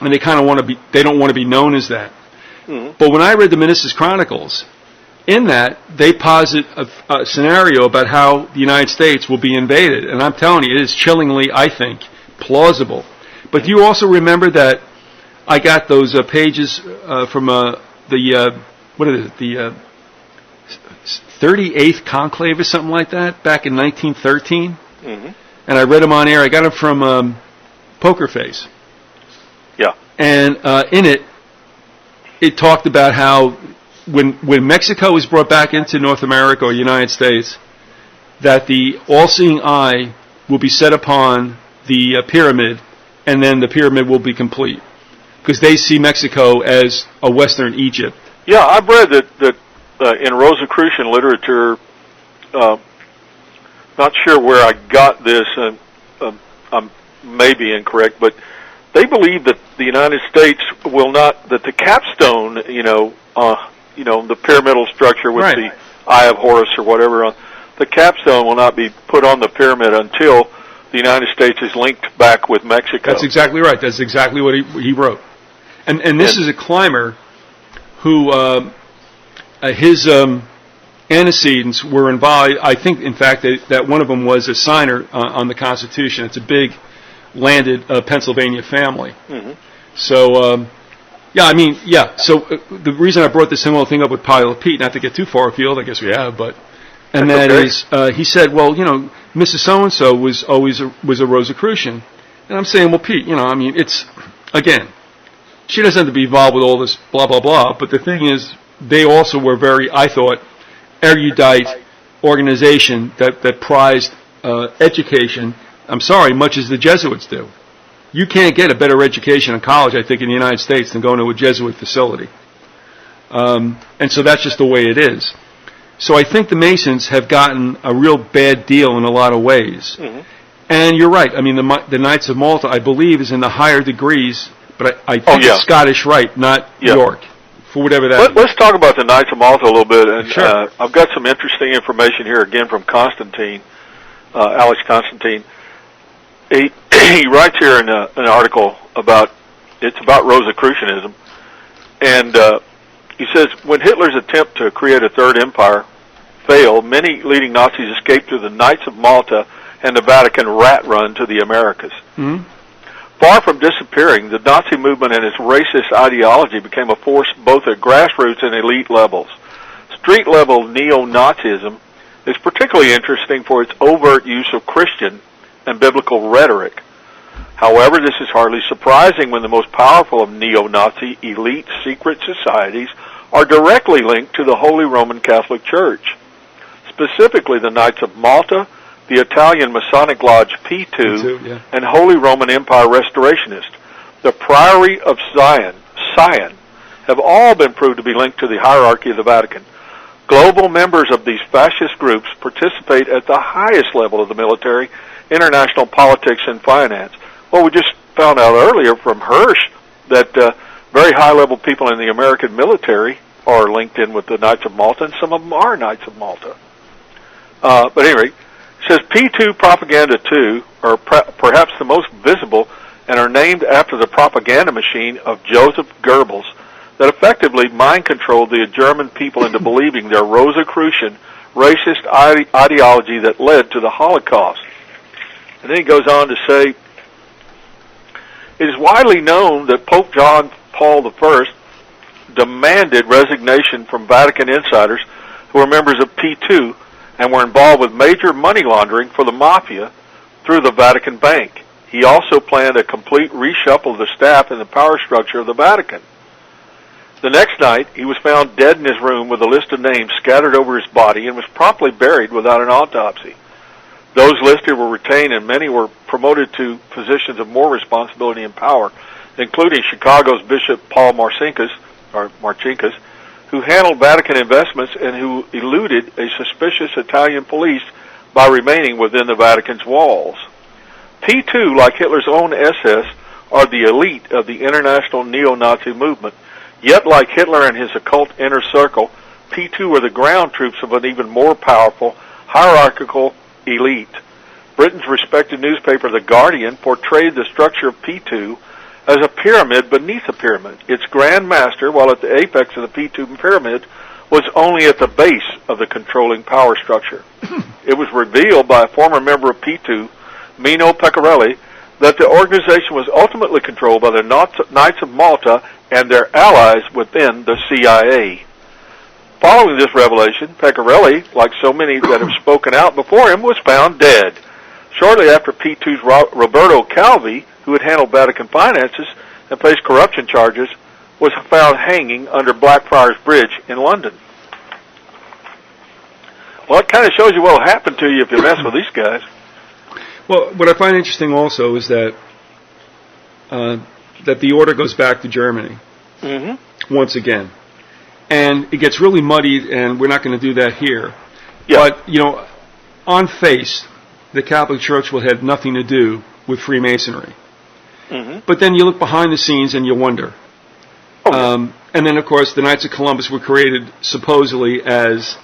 and they kind of they don't want to be known as that. Mm-hmm. But when I read the Ministers' Chronicles, in that, they posit a scenario about how the United States will be invaded, and I'm telling you, it is chillingly, I think, plausible. But do you also remember that I got those pages from the 38th Conclave or something like that, back in 1913? Mm-hmm. And I read them on air. I got them from Poker Face. Yeah. And in it talked about how when Mexico was brought back into North America or United States, that the all-seeing eye will be set upon the pyramid, and then the pyramid will be complete. Because they see Mexico as a Western Egypt. Yeah, I've read that in Rosicrucian literature, not sure where I got this, I'm maybe incorrect, but they believe that the United States will not, that the capstone, the pyramidal structure with right. the Eye of Horus or whatever, the capstone will not be put on the pyramid until the United States is linked back with Mexico. That's exactly right. That's exactly what he wrote. And this is a climber who, his antecedents were involved. I think, in fact, that one of them was a signer on the Constitution. It's a big landed Pennsylvania family. Mm-hmm. So, So the reason I brought this whole thing up with Pilot Pete, not to get too far afield, I guess we have, and that is, he said, well, Mrs. So-and-so was a Rosicrucian. And I'm saying, well, Pete, it's, again, she doesn't have to be involved with all this blah, blah, blah, but the thing is, they also were very, I thought, erudite organization that prized education, I'm sorry, much as the Jesuits do. You can't get a better education in college, I think, in the United States than going to a Jesuit facility. And so that's just the way it is. So I think the Masons have gotten a real bad deal in a lot of ways. Mm-hmm. And you're right. I mean, the Knights of Malta, I believe, is in the higher degrees, but I think it's Scottish Rite, not York, for whatever that is. Let's talk about the Knights of Malta a little bit. And sure. I've got some interesting information here, again, from Constantine, Alex Constantine. He writes here in an article about Rosicrucianism, and he says, when Hitler's attempt to create a third empire failed, many leading Nazis escaped through the Knights of Malta and the Vatican rat run to the Americas. Mm-hmm. Far from disappearing, the Nazi movement and its racist ideology became a force both at grassroots and elite levels. Street-level neo-Nazism is particularly interesting for its overt use of Christian and biblical rhetoric. However, this is hardly surprising when the most powerful of neo-Nazi elite secret societies are directly linked to the Holy Roman Catholic Church. specifically the Knights of Malta, the Italian Masonic Lodge P2, and Holy Roman Empire Restorationists. The Priory of Sion, have all been proved to be linked to the hierarchy of the Vatican. Global members of these fascist groups participate at the highest level of the military, international politics, and finance. Well, we just found out earlier from Hirsch that very high-level people in the American military are linked in with the Knights of Malta, and some of them are Knights of Malta. But anyway, it says P2 Propaganda 2 are perhaps the most visible and are named after the propaganda machine of Joseph Goebbels that effectively mind-controlled the German people into believing their Rosicrucian racist ideology that led to the Holocaust. And then he goes on to say, it is widely known that Pope John Paul I demanded resignation from Vatican insiders who were members of P2 and were involved with major money laundering for the mafia through the Vatican Bank. He also planned a complete reshuffle of the staff and the power structure of the Vatican. The next night, he was found dead in his room with a list of names scattered over his body and was promptly buried without an autopsy. Those listed were retained and many were promoted to positions of more responsibility and power, including Chicago's Bishop Paul Marcinkus, who handled Vatican investments and who eluded a suspicious Italian police by remaining within the Vatican's walls. P2, like Hitler's own SS, are the elite of the international neo-Nazi movement. Yet, like Hitler and his occult inner circle, P2 are the ground troops of an even more powerful, hierarchical elite. Britain's respected newspaper, The Guardian, portrayed the structure of P2 as a pyramid beneath a pyramid. Its grand master, while at the apex of the P2 pyramid, was only at the base of the controlling power structure. It was revealed by a former member of P2, Mino Pecorelli, that the organization was ultimately controlled by the Knights of Malta and their allies within the CIA. Following this revelation, Pecorelli, like so many that have spoken out before him, was found dead. Shortly after P2's Roberto Calvi, who had handled Vatican finances and faced corruption charges, was found hanging under Blackfriars Bridge in London. Well, it kind of shows you what will happen to you if you mess with these guys. Well, what I find interesting also is that that the order goes back to Germany once again. And it gets really muddied, and we're not going to do that here. Yeah. But, you know, on face, the Catholic Church will have nothing to do with Freemasonry. But then you look behind the scenes and you wonder. And then, of course, the Knights of Columbus were created supposedly as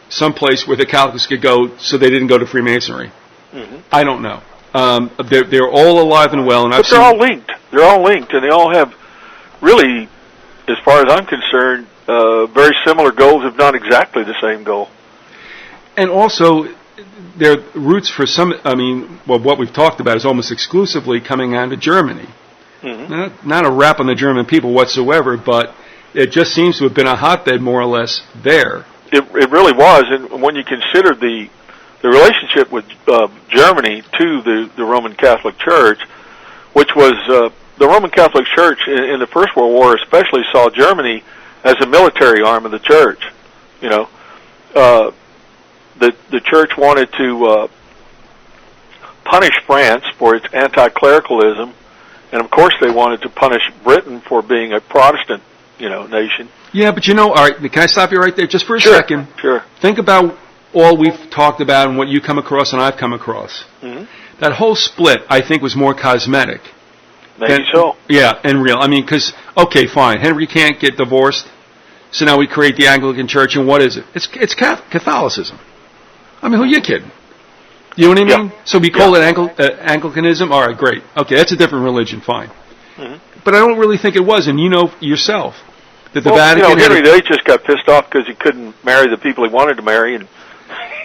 some place where the Catholics could go so they didn't go to Freemasonry. I don't know. They're all alive and well. And but they're all linked. They're all linked, and they all have really, as far as I'm concerned, very similar goals, if not exactly the same goal. And also, their roots for some, I mean, well, what we've talked about is almost exclusively coming out of Germany. Not a rap on the German people whatsoever, but it just seems to have been a hotbed more or less there. It really was, and when you consider the relationship with Germany to the Roman Catholic Church, which was the Roman Catholic Church in the First World War especially saw Germany as a military arm of the church. You know, the church wanted to punish France for its anti-clericalism, and of course they wanted to punish Britain for being a Protestant, nation. Yeah, but all right, can I stop you right there just for a second? Sure. Think about all we've talked about and what you come across and I've come across. That whole split, I think, was more cosmetic. Maybe so. Yeah, and real. I mean, because, okay, fine, Henry can't get divorced, so now we create the Anglican Church, and what is it? It's Catholicism. I mean, who are you kidding? You know what I mean? Yeah. So we call it Anglicanism? All right, great. Okay, that's a different religion, fine. But I don't really think it was, and you know yourself that the Vatican... Henry VIII just got pissed off because he couldn't marry the people he wanted to marry, and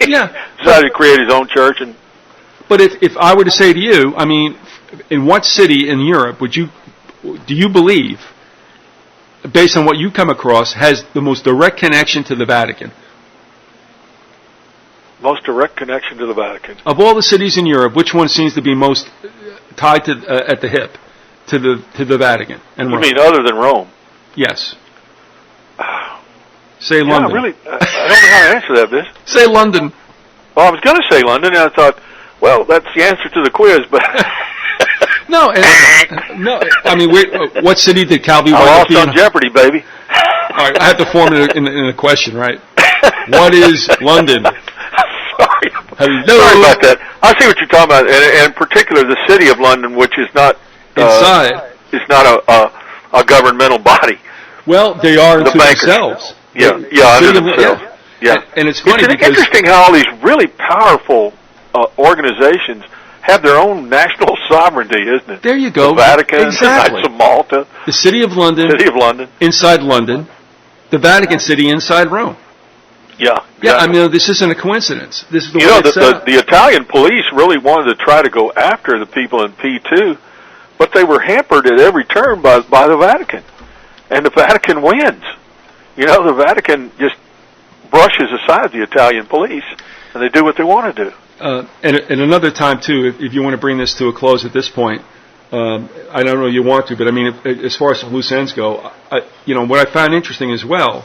decided to create his own church. But if I were to say to you, I mean, in what city in Europe do you believe, based on what you come across, has the most direct connection to the Vatican? Most direct connection to the Vatican. Of all the cities in Europe, which one seems to be most tied to at the hip to the Vatican and Rome? You mean other than Rome? Yes. Say Yeah, London. really, I don't know how to answer that, Biz. Say London. Well, I was going to say London, and I thought, well, that's the answer to the quiz, but... No, no. I mean, what city did Calvi I wind up lost being? on Jeopardy, baby. All right, I have to form it in a question, right? What is London? Sorry. Hello. Sorry about that. I see what you're talking about, and in particular, the city of London, which is not Inside. Is not a governmental body. Well, they are The to bankers. themselves. Yeah, under themselves. Yeah. And it's funny because interesting how all these really powerful organizations have their own national sovereignty, isn't it? there you go. The Vatican, Exactly. the Knights of Malta, The City of London, inside London, the Vatican City inside Rome. Yeah. Yeah, I exactly. mean, this isn't a coincidence. This is the way You know, it's set up. the Italian police really wanted to try to go after the people in P2, but they were hampered at every turn by the Vatican. And the Vatican wins. You know, the Vatican just brushes aside the Italian police, and they do what they want to do. And another time, too, if you want to bring this to a close at this point, I don't know you want to, but I mean, as far as loose ends go, what I found interesting as well,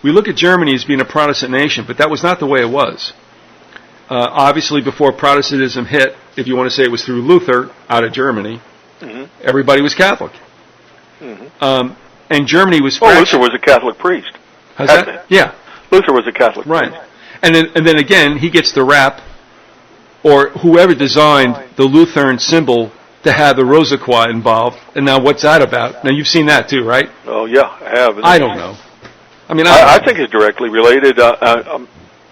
we look at Germany as being a Protestant nation, but that was not the way it was. Obviously, before Protestantism hit, if you want to say it was through Luther out of Germany, everybody was Catholic. And Germany was Luther was a Catholic priest. How's that? Yeah. Luther was a Catholic priest. Right. And then again, he gets the rap, or whoever designed the Lutheran symbol to have the Rosicrucian involved. And now what's that about? Now you've seen that too, right? Oh, yeah, I have. I don't know. I mean, I think it's directly related.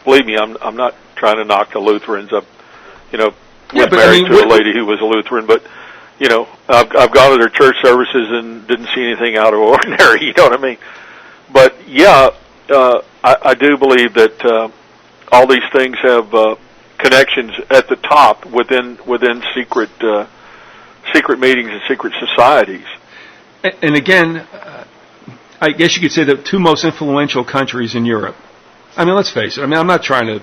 Believe me, I'm not trying to knock the Lutherans. Was married to a lady who was a Lutheran, but I've gone to their church services and didn't see anything out of ordinary. You know what I mean? But yeah, I do believe that all these things have connections at the top within secret meetings and secret societies. And again, I guess you could say the two most influential countries in Europe. I mean, let's face it. I mean, I'm not trying to.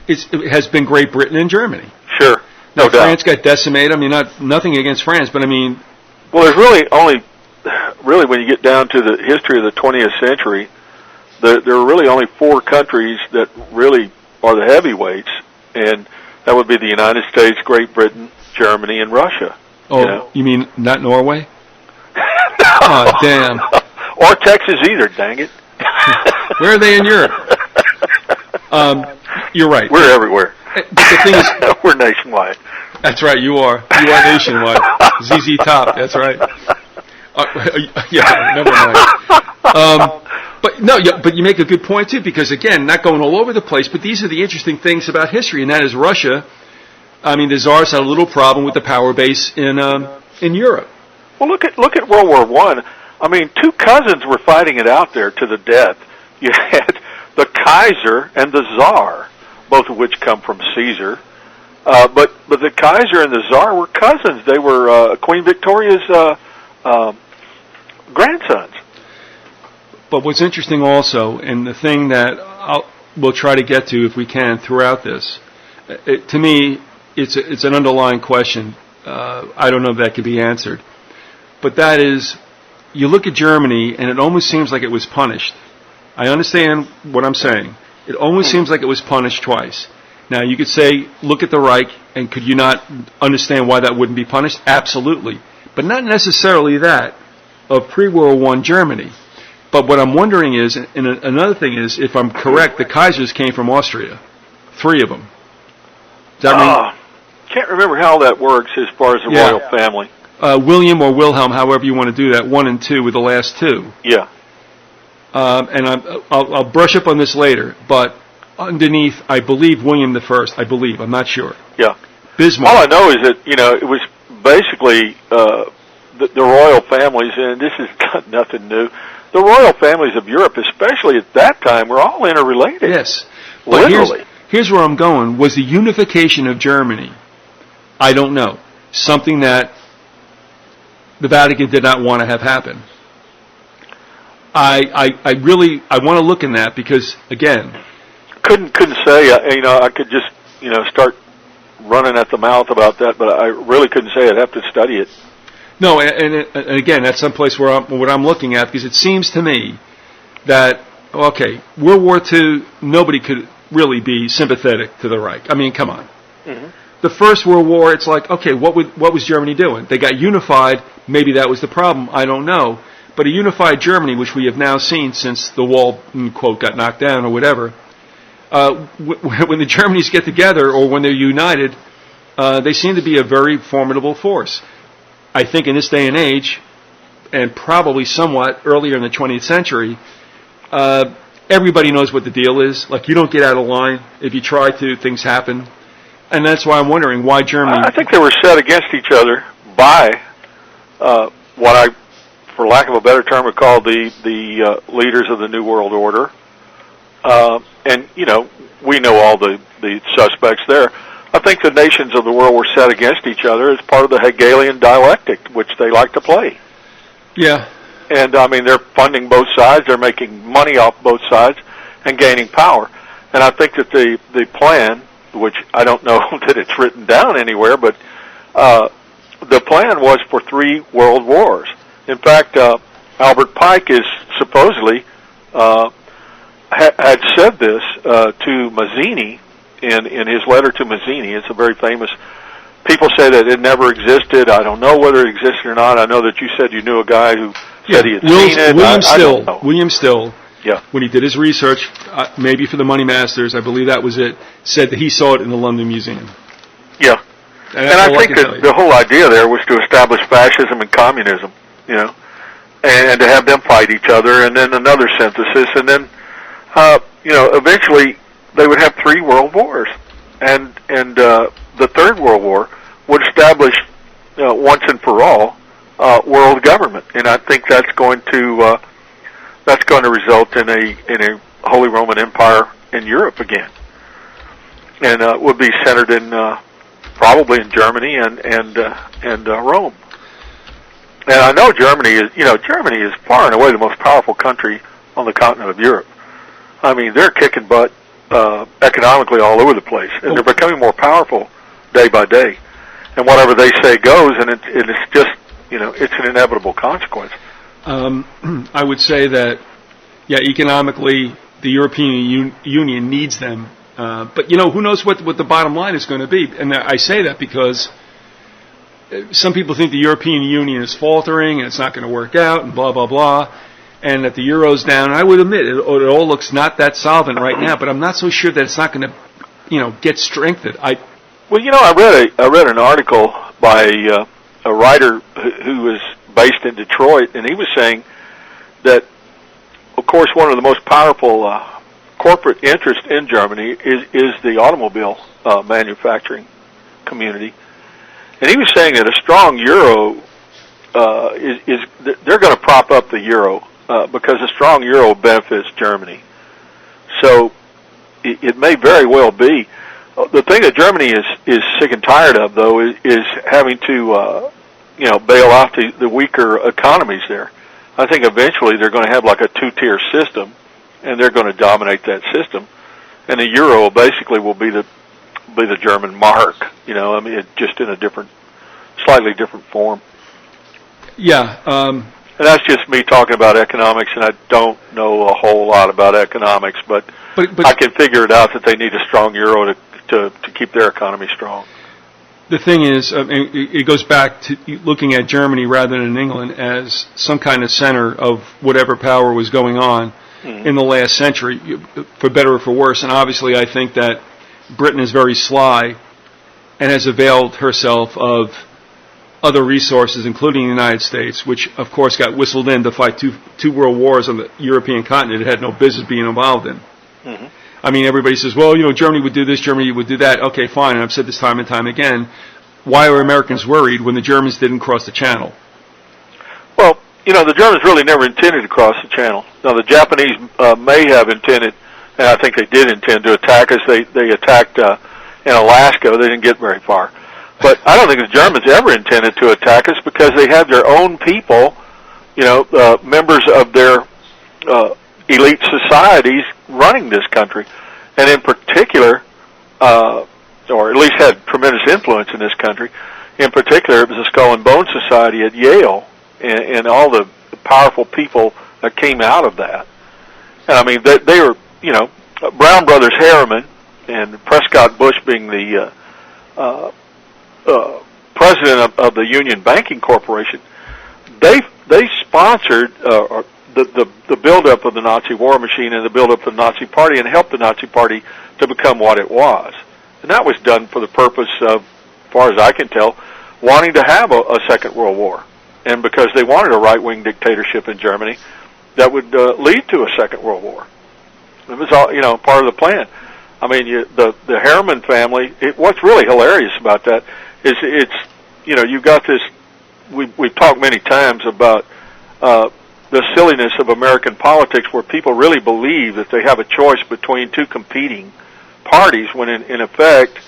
It has been Great Britain and Germany. Sure. Now, France got decimated. I mean, nothing against France, but I mean. Well, there's really when you get down to the history of the 20th century, there are really only four countries that really are the heavyweights, and that would be the United States, Great Britain, Germany, and Russia. Oh, you mean not Norway? Oh, damn. Or Texas either, dang it. Where are they in Europe? You're right. We're everywhere. But the thing is, we're nationwide. That's right, you are. You are nationwide. ZZ Top, that's right. Yeah, never mind. But you make a good point, too, because, again, not going all over the place, but these are the interesting things about history, and that is Russia. I mean, the Tsars had a little problem with the power base in Europe. Well, look at World War I. I mean, two cousins were fighting it out there to the death. You had the Kaiser and the Tsar, both of which come from Caesar. But the Kaiser and the Tsar were cousins. They were Queen Victoria's grandsons. But what's interesting also, and the thing that we'll try to get to if we can throughout this, to me, it's an underlying question. I don't know if that could be answered. But that is, you look at Germany, and it almost seems like it was punished. I understand what I'm saying. It almost seems like it was punished twice. Now, you could say, look at the Reich, and could you not understand why that wouldn't be punished? Absolutely. But not necessarily that of pre-World I Germany. But what I'm wondering is, and another thing is, if I'm correct, the Kaisers came from Austria. 3 of them. Does that mean? Can't remember how that works as far as the royal family. William or Wilhelm, however you want to do that, 1 and 2 were the last 2. Yeah. And I'll brush up on this later, but underneath, I believe William the First. I believe. I'm not sure. Yeah. Bismarck. All I know is that, it was basically the royal families, and this is nothing new. The royal families of Europe, especially at that time, were all interrelated. Yes. But literally. Here's where I'm going. Was the unification of Germany, I don't know, something that the Vatican did not want to have happen? I want to look in that because, again, couldn't say. I could just start running at the mouth about that, but I really couldn't say. I'd have to study it. No, and again, that's someplace what I'm looking at, because it seems to me that okay, World War II, nobody could really be sympathetic to the Reich. I mean, come on. Mm-hmm. The First World War, it's like, okay, what was Germany doing? They got unified. Maybe that was the problem. I don't know. But a unified Germany, which we have now seen since the wall, quote, got knocked down or whatever, when the Germanys get together or when they're united, they seem to be a very formidable force. I think in this day and age, and probably somewhat earlier in the 20th century, everybody knows what the deal is. Like, you don't get out of line. If you try to, things happen. And that's why I'm wondering why Germany... I think they were set against each other by what I, for lack of a better term, would call the leaders of the New World Order. And, you know, we know all the suspects there. I think the nations of the world were set against each other as part of the Hegelian dialectic, which they like to play. Yeah. And, I mean, they're funding both sides, they're making money off both sides, and gaining power. And I think that the plan, which I don't know that it's written down anywhere, but the plan was for 3 world wars. In fact, Albert Pike is supposedly had said this to Mazzini in his letter to Mazzini. It's a very famous... People say that it never existed. I don't know whether it existed or not. I know that you said you knew a guy who said he had seen it. William Still, yeah, when he did his research, maybe for the Money Masters, I believe that was it, said that he saw it in the London Museum. Yeah. And I think that the whole idea there was to establish fascism and communism, you know, and to have them fight each other, and then another synthesis, and then, you know, eventually they would have 3 world wars, and the Third World War would establish once and for all world government, and I think that's going to result in a Holy Roman Empire in Europe again, and would be centered in probably in Germany and Rome. And I know Germany is far and away the most powerful country on the continent of Europe. I mean, they're kicking butt economically all over the place, and they're becoming more powerful day by day. And whatever they say goes, and it's just, you know, it's an inevitable consequence. I would say that, yeah, economically, the European Union needs them. But, you know, who knows what the bottom line is going to be. And I say that because some people think the European Union is faltering and it's not going to work out and blah, blah, blah, and that the euro's down. And I would admit, it all looks not that solvent right now, but I'm not so sure that it's not going to, you know, get strengthened. Well, you know, I read an article by a writer who was based in Detroit, and he was saying that, of course, one of the most powerful corporate interests in Germany is the automobile manufacturing community. And he was saying that a strong euro they're going to prop up the euro because a strong euro benefits Germany. So it may very well be. The thing that Germany is sick and tired of, though, is having to bail out the weaker economies there. I think eventually they're going to have like a 2-tier system, and they're going to dominate that system. And the euro basically will be the German mark. You know, I mean, just in a slightly different form. Yeah. And that's just me talking about economics, and I don't know a whole lot about economics, but I can figure it out that they need a strong euro to keep their economy strong. The thing is, it goes back to looking at Germany rather than England as some kind of center of whatever power was going on in the last century, for better or for worse. And obviously I think that Britain is very sly and has availed herself of other resources, including the United States, which, of course, got whistled in to fight two world wars on the European continent it had no business being involved in. Mm-hmm. I mean, everybody says, well, you know, Germany would do this, Germany would do that. Okay, fine, and I've said this time and time again. Why are Americans worried when the Germans didn't cross the channel? Well, you know, the Germans really never intended to cross the channel. Now, the Japanese may have intended, and I think they did intend to attack us. They attacked in Alaska. They didn't get very far. But I don't think the Germans ever intended to attack us because they had their own people, you know, members of their elite societies running this country. And in particular, or at least had tremendous influence in this country, in particular, it was the Skull and Bone Society at Yale and all the powerful people that came out of that. And I mean, they were, you know, Brown Brothers Harriman and Prescott Bush being the president of the Union Banking Corporation. They sponsored the buildup of the Nazi war machine and the buildup of the Nazi Party, and helped the Nazi Party to become what it was. And that was done for the purpose of, as far as I can tell, wanting to have a Second World War, and because they wanted a right-wing dictatorship in Germany that would lead to a Second World War. It was all, you know, part of the plan. I mean, the Harriman family. What's really hilarious about that is it's, you know, you've got this. We've talked many times about the silliness of American politics, where people really believe that they have a choice between two competing parties, when in effect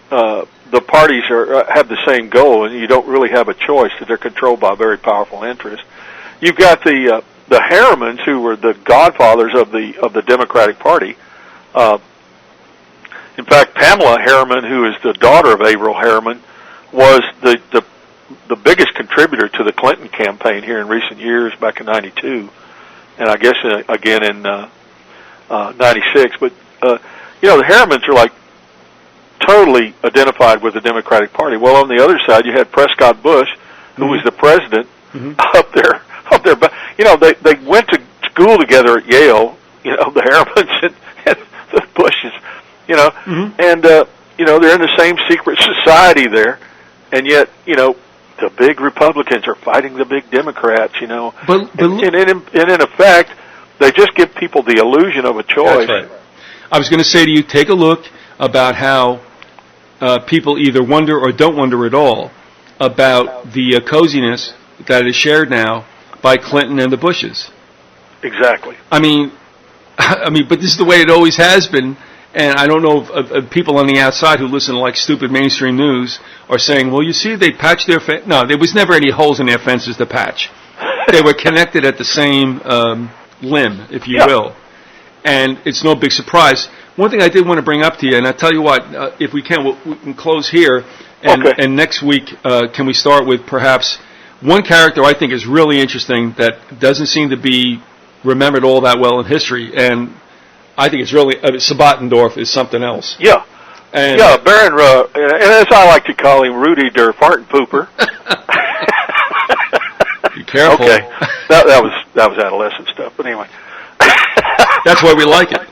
the parties have the same goal, and you don't really have a choice, that they're controlled by very powerful interests. You've got the Harrimans, who were the godfathers of the Democratic Party. In fact, Pamela Harriman, who is the daughter of Averell Harriman, was the biggest contributor to the Clinton campaign here in recent years, back in '92, and I guess again in '96. But you know, the Harrimans are like totally identified with the Democratic Party. Well, on the other side, you had Prescott Bush, who was the president up there. You know, they went to school together at Yale. You know, the Harrimans and the Bushes. You know, and you know, they're in the same secret society there, and yet, you know, the big Republicans are fighting the big Democrats. You know, and in effect, they just give people the illusion of a choice. That's right. I was going to say to you, take a look about how people either wonder or don't wonder at all about the coziness that is shared now by Clinton and the Bushes. Exactly. I mean, but this is the way it always has been. And I don't know if people on the outside who listen to like stupid mainstream news are saying, well, you see, they patched their fence. No, there was never any holes in their fences to patch. They were connected at the same limb, if you will. And it's no big surprise. One thing I did want to bring up to you, and I'll tell you what, if we can, we can close here. And next week, can we start with perhaps one character I think is really interesting that doesn't seem to be remembered all that well in history, and I think it's really, Sabatendorf is something else. Yeah. And Baron, and as I like to call him, Rudy der Fartenpooper. Be careful. Okay. That was adolescent stuff, but anyway. That's why we like it.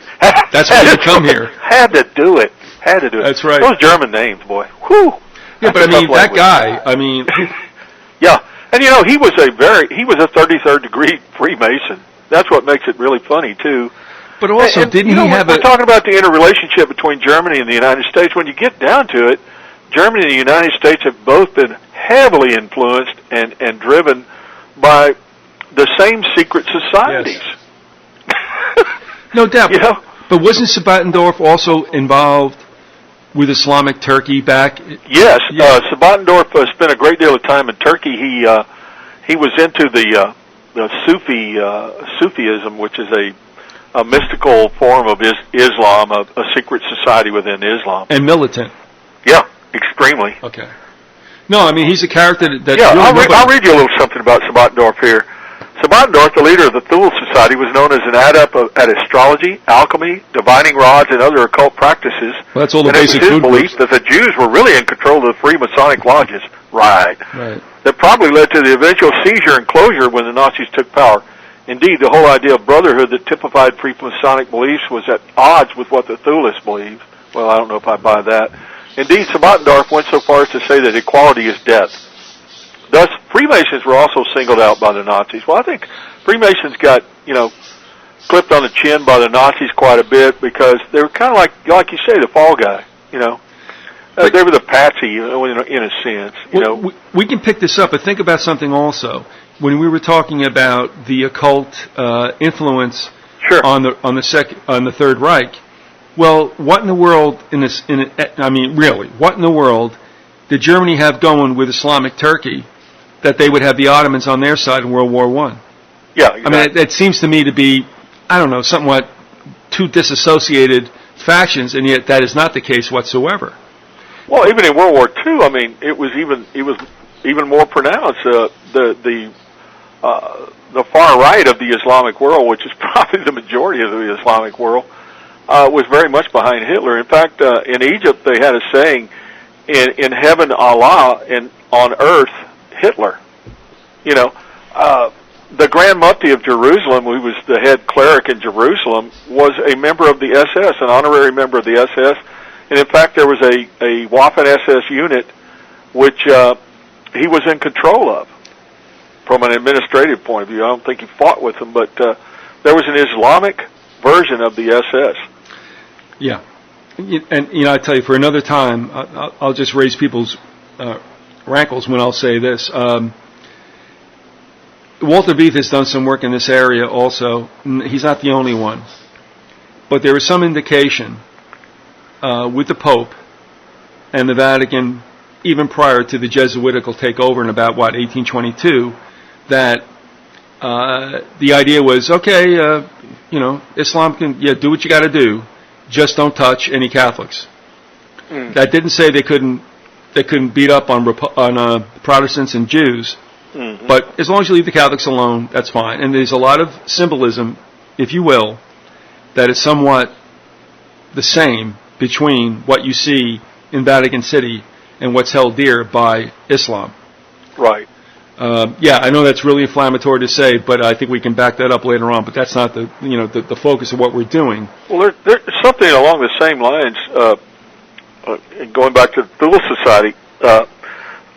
That's why you come here. Had to do it. That's right. Those German names, boy. Whew. Yeah, but I mean, that guy, I mean. Yeah. And you know, he was a 33rd degree Freemason. That's what makes it really funny, too. But also, didn't he have we're talking about the interrelationship between Germany and the United States. When you get down to it, Germany and the United States have both been heavily influenced and driven by the same secret societies. Yes. No doubt. You know? But wasn't Sabatendorf also involved with Islamic Turkey back? Yes. Sabatendorf spent a great deal of time in Turkey. He was into the Sufism, which is a mystical form of Islam, a secret society within Islam. And militant. Yeah, extremely. Okay. No, I mean, he's a character that... Yeah, really I'll read you a little something about Sabatendorf here. Sabatendorf, the leader of the Thule Society, was known as an adept at astrology, alchemy, divining rods, and other occult practices. Well, that's all the basic food groups. It was his belief that the Jews were really in control of the Freemasonic lodges. Right. That probably led to the eventual seizure and closure when the Nazis took power. Indeed, the whole idea of brotherhood that typified Freemasonic beliefs was at odds with what the Thulists believed. Well, I don't know if I buy that. Indeed, Sabatendorf went so far as to say that equality is death. Thus, Freemasons were also singled out by the Nazis. Well, I think Freemasons got, clipped on the chin by the Nazis quite a bit because they were kind of like you say, the fall guy, They were the patsy, in a sense, Well, we can pick this up, but think about something also. When we were talking about the occult influence on the Third Reich, well, what in the world what in the world did Germany have going with Islamic Turkey that they would have the Ottomans on their side in World War I? Yeah, exactly. I mean, it seems to me to be, somewhat two disassociated factions, and yet that is not the case whatsoever. Well, even in World War II, it was even more pronounced. The the far right of the Islamic world, which is probably the majority of the Islamic world, was very much behind Hitler. In fact, in Egypt, they had a saying, in heaven Allah, and on earth Hitler. You know, the Grand Mufti of Jerusalem, who was the head cleric in Jerusalem, was a member of the SS, an honorary member of the SS. And in fact, there was a Waffen-SS unit which he was in control of from an administrative point of view. I don't think he fought with them, but there was an Islamic version of the SS. Yeah. And, you know, I tell you, for another time, I'll just raise people's rankles when I'll say this. Walter Beef has done some work in this area also. He's not the only one. But there is some indication with the Pope and the Vatican, even prior to the Jesuitical takeover in about, 1822, that the idea was, okay, you know, Islam can, do what you got to do, just don't touch any Catholics. That didn't say they couldn't beat up on Protestants and Jews, but as long as you leave the Catholics alone, that's fine. And there's a lot of symbolism, if you will, that is somewhat the same between what you see in Vatican City and what's held dear by Islam. Right. I know that's really inflammatory to say, but I think we can back that up later on. But that's not the focus of what we're doing. Well, there's something along the same lines. Going back to the Thule Society,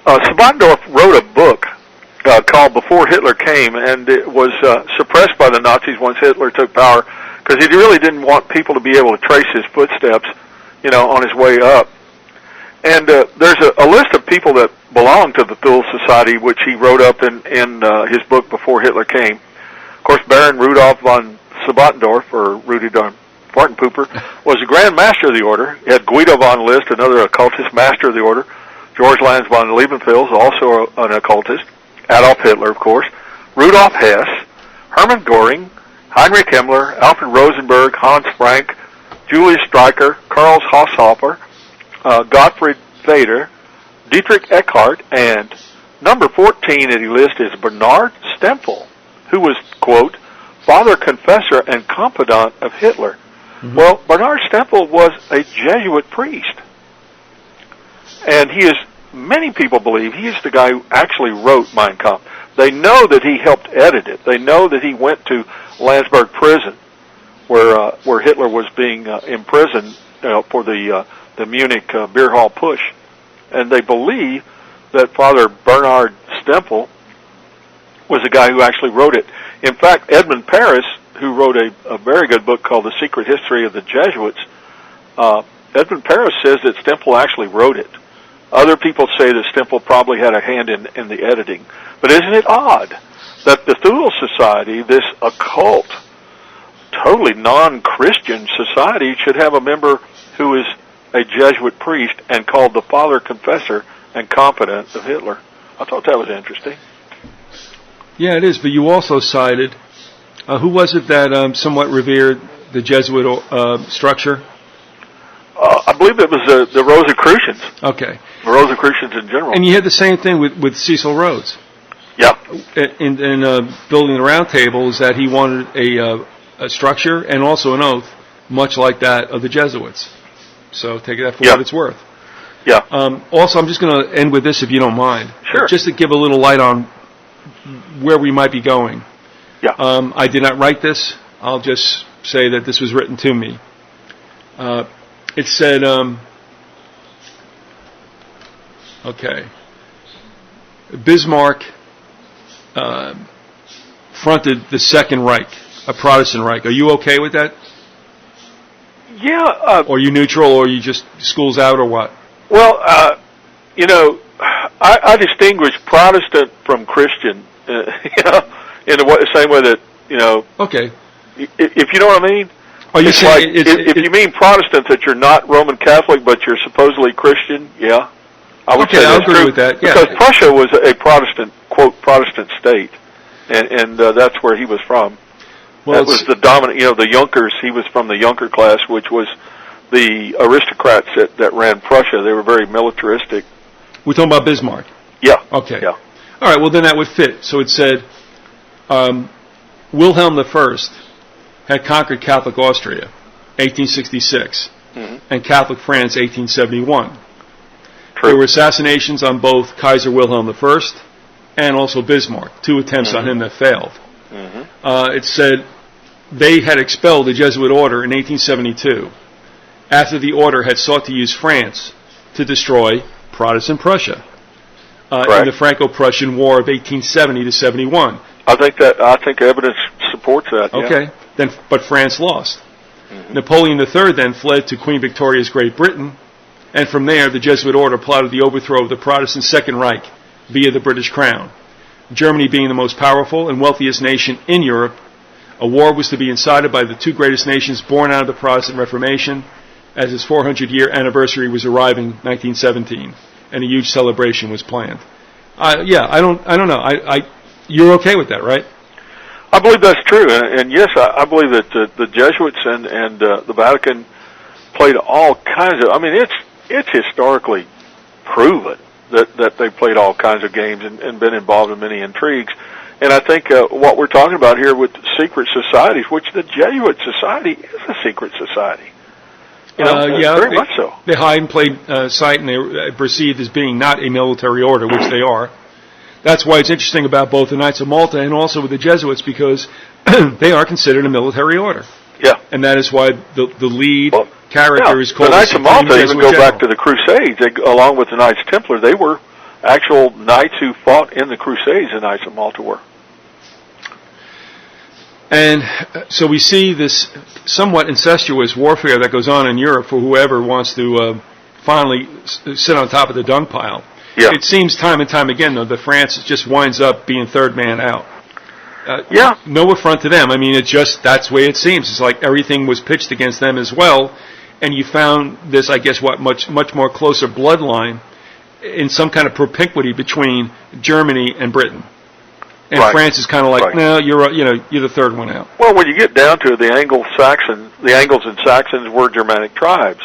Sabandorf wrote a book called "Before Hitler Came," and it was suppressed by the Nazis once Hitler took power, because he really didn't want people to be able to trace his footsteps, on his way up. And there's a list of people that belong to the Thule Society, which he wrote up in his book Before Hitler Came. Of course, Baron Rudolf von Sabandorf, or Rudy von Fartenpooper, was the Grand Master of the Order. He had Guido von List, another occultist master of the Order. George Lanz von Liebenfels, also an occultist. Adolf Hitler, of course. Rudolf Hess, Hermann Göring, Heinrich Himmler, Alfred Rosenberg, Hans Frank, Julius Streicher, Karl Haushofer, Gottfried Feder, Dietrich Eckart, and number 14 that he lists is Bernard Stempel, who was, quote, father confessor and confidant of Hitler. Well, Bernard Stempel was a Jesuit priest. And he is, many people believe, he is the guy who actually wrote Mein Kampf. They know that he helped edit it. They know that he went to Landsberg prison, where Hitler was being imprisoned for the Munich beer hall push. And they believe that Father Bernard Stempel was the guy who actually wrote it. In fact, Edmund Paris, who wrote a very good book called The Secret History of the Jesuits, Edmund Paris says that Stempel actually wrote it. Other people say that Stempel probably had a hand in the editing. But isn't it odd that the Thule Society, this occult, totally non-Christian society, should have a member who is a Jesuit priest and called the Father Confessor and confidant of Hitler? I thought that was interesting. Yeah, it is, but you also cited, who was it that somewhat revered the Jesuit structure? I believe it was the Rosicrucians. Okay. The Rosicrucians in general. And you had the same thing with Cecil Rhodes. Yeah. In building the Round Table, is that he wanted a structure and also an oath, much like that of the Jesuits. So take that for what it's worth. Yeah. Also, I'm just going to end with this, if you don't mind. Sure. Just to give a little light on where we might be going. Yeah. I did not write this. I'll just say that this was written to me. It said, Bismarck fronted the Second Reich, a Protestant Reich. Are you okay with that? Yeah. Or are you neutral, or you just schools out, or what? Well, I distinguish Protestant from Christian, in the same way that, Okay. If you know what I mean? Are you saying if you mean Protestant, that you're not Roman Catholic, but you're supposedly Christian, yeah. I would say that's agree true, with that. Yeah. Because Prussia was a Protestant, quote, Protestant state, and that's where he was from. Well, that was the dominant, the Junkers. He was from the Junker class, which was the aristocrats that ran Prussia. They were very militaristic. We're talking about Bismarck? Yeah. Okay. Yeah. All right, well, then that would fit. So it said, Wilhelm I had conquered Catholic Austria, 1866, and Catholic France, 1871. True. There were assassinations on both Kaiser Wilhelm I and also Bismarck, 2 attempts on him that failed. It said they had expelled the Jesuit order in 1872 after the order had sought to use France to destroy Protestant Prussia in the Franco-Prussian War of 1870 to 71. I think evidence supports that. Okay, but France lost. Napoleon III then fled to Queen Victoria's Great Britain, and from there the Jesuit order plotted the overthrow of the Protestant Second Reich via the British Crown. Germany being the most powerful and wealthiest nation in Europe, a war was to be incited by the 2 greatest nations born out of the Protestant Reformation, as its 400-year anniversary was arriving 1917, and a huge celebration was planned. I don't know. You're okay with that, right? I believe that's true, and yes, I believe that the Jesuits and the Vatican played all kinds of. I mean, it's historically proven that they played all kinds of games and been involved in many intrigues. And I think what we're talking about here with secret societies, which the Jesuit Society is a secret society. Very much so. They hide and play sight, and they're perceived as being not a military order, which they are. That's why it's interesting about both the Knights of Malta and also with the Jesuits, because they are considered a military order. Yeah. And that is why the lead character is called the Knights of Malta. Even go back to the Crusades, along with the Knights Templar, they were actual knights who fought in the Crusades. The Knights of Malta were. And so we see this somewhat incestuous warfare that goes on in Europe for whoever wants to finally sit on top of the dung pile. Yeah. It seems time and time again, though, that France just winds up being third man out. No affront to them. I mean, that's the way it seems. It's like everything was pitched against them as well, and you found this, I guess, much more closer bloodline in some kind of propinquity between Germany and Britain. And France is kind of like, no, you're the third one out. Well, when you get down to it, the Angles and Saxons were Germanic tribes,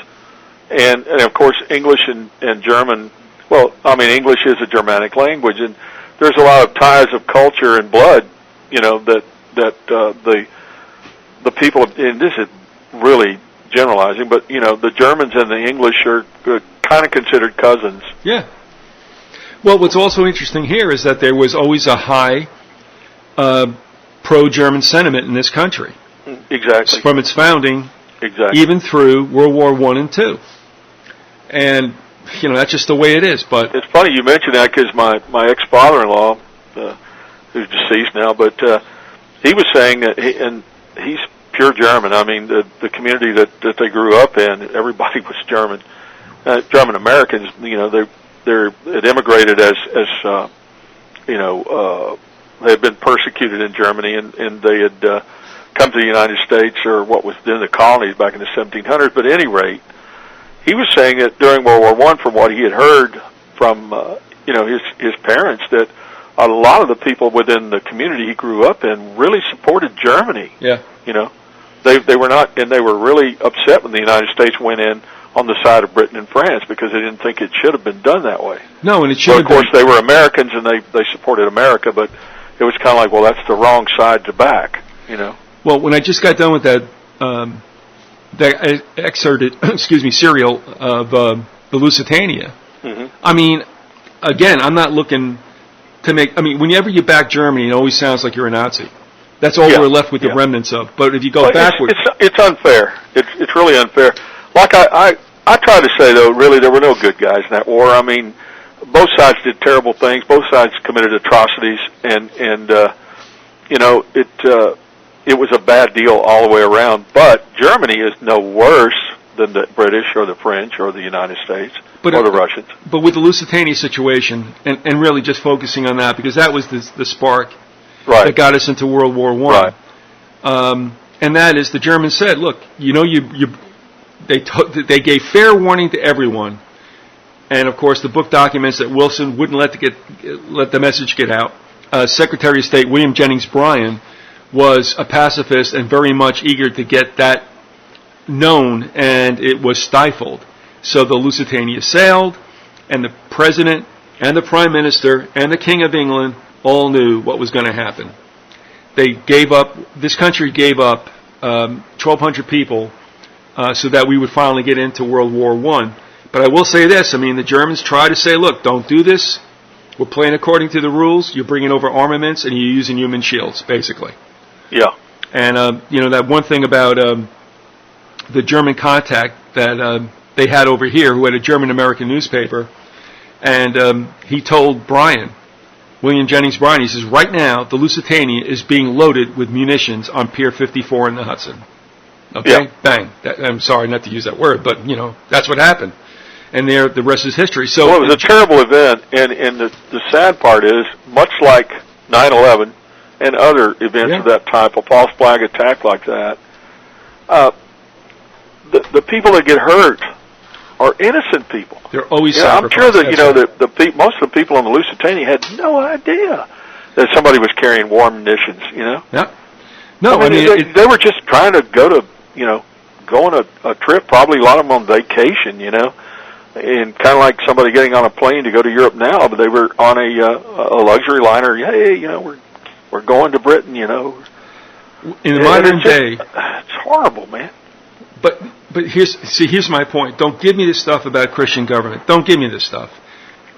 and of course English and German. Well, I mean, English is a Germanic language, and there's a lot of ties of culture and blood, that the people, and this is really generalizing, but, the Germans and the English are kind of considered cousins. Yeah. Well, what's also interesting here is that there was always a high pro-German sentiment in this country. Exactly. From its founding, even through World War I and II. And that's just the way it is. But it's funny you mention that, because my ex-father-in-law, who's deceased now, but he was saying that he's pure German. I mean, the community that they grew up in, everybody was German. German Americans, they had immigrated as they had been persecuted in Germany, and they had come to the United States, or what was then the colonies back in the 1700s. But at any rate, he was saying that during World War I, from what he had heard from his parents, that a lot of the people within the community he grew up in really supported Germany. Yeah. They were not, and they were really upset when the United States went in on the side of Britain and France, because they didn't think it should have been done that way. No, and it should have been. Of course, they were Americans, and they supported America, but it was kind of like, well, that's the wrong side to back, Well, when I just got done with that excerpted, serial of the Lusitania, I mean, again, I'm not looking to make. I mean, whenever you back Germany, it always sounds like you're a Nazi. That's all we're left with the remnants of. But if you go backwards, it's unfair. It's really unfair. Like I try to say, though, really there were no good guys in that war. I mean, both sides did terrible things. Both sides committed atrocities, and it was a bad deal all the way around. But Germany is no worse than the British or the French or the United States or the Russians. But with the Lusitania situation, and really just focusing on that, because that was the spark that got us into World War I. Right. And that is, the Germans said, look, they gave fair warning to everyone. And of course, the book documents that Wilson wouldn't let the message get out. Secretary of State William Jennings Bryan was a pacifist and very much eager to get that known, and it was stifled. So the Lusitania sailed, and the President and the Prime Minister and the King of England all knew what was going to happen. this country gave up 1,200 people so that we would finally get into World War I. But I will say this, I mean, the Germans try to say, look, don't do this. We're playing according to the rules. You're bringing over armaments, and you're using human shields, basically. Yeah. And, that one thing about the German contact that they had over here, who had a German-American newspaper, and he told William Jennings Bryan, he says, right now, the Lusitania is being loaded with munitions on Pier 54 in the Hudson. Okay? Yeah. Bang. I'm sorry not to use that word, but, that's what happened. And the rest is history. So well, it was a terrible event, and the sad part is, much like 9/11 and other events of that type, a false flag attack like that, the people that get hurt are innocent people. They're always I'm sacrificed. sure that most of the people on the Lusitania had no idea that somebody was carrying war munitions. Yeah. No, I mean they were just trying to go on a trip. Probably a lot of them on vacation. And kind of like somebody getting on a plane to go to Europe now, but they were on a luxury liner. Hey, we're going to Britain. In the modern day, it's horrible, man. But here's my point. Don't give me this stuff about Christian government. Don't give me this stuff.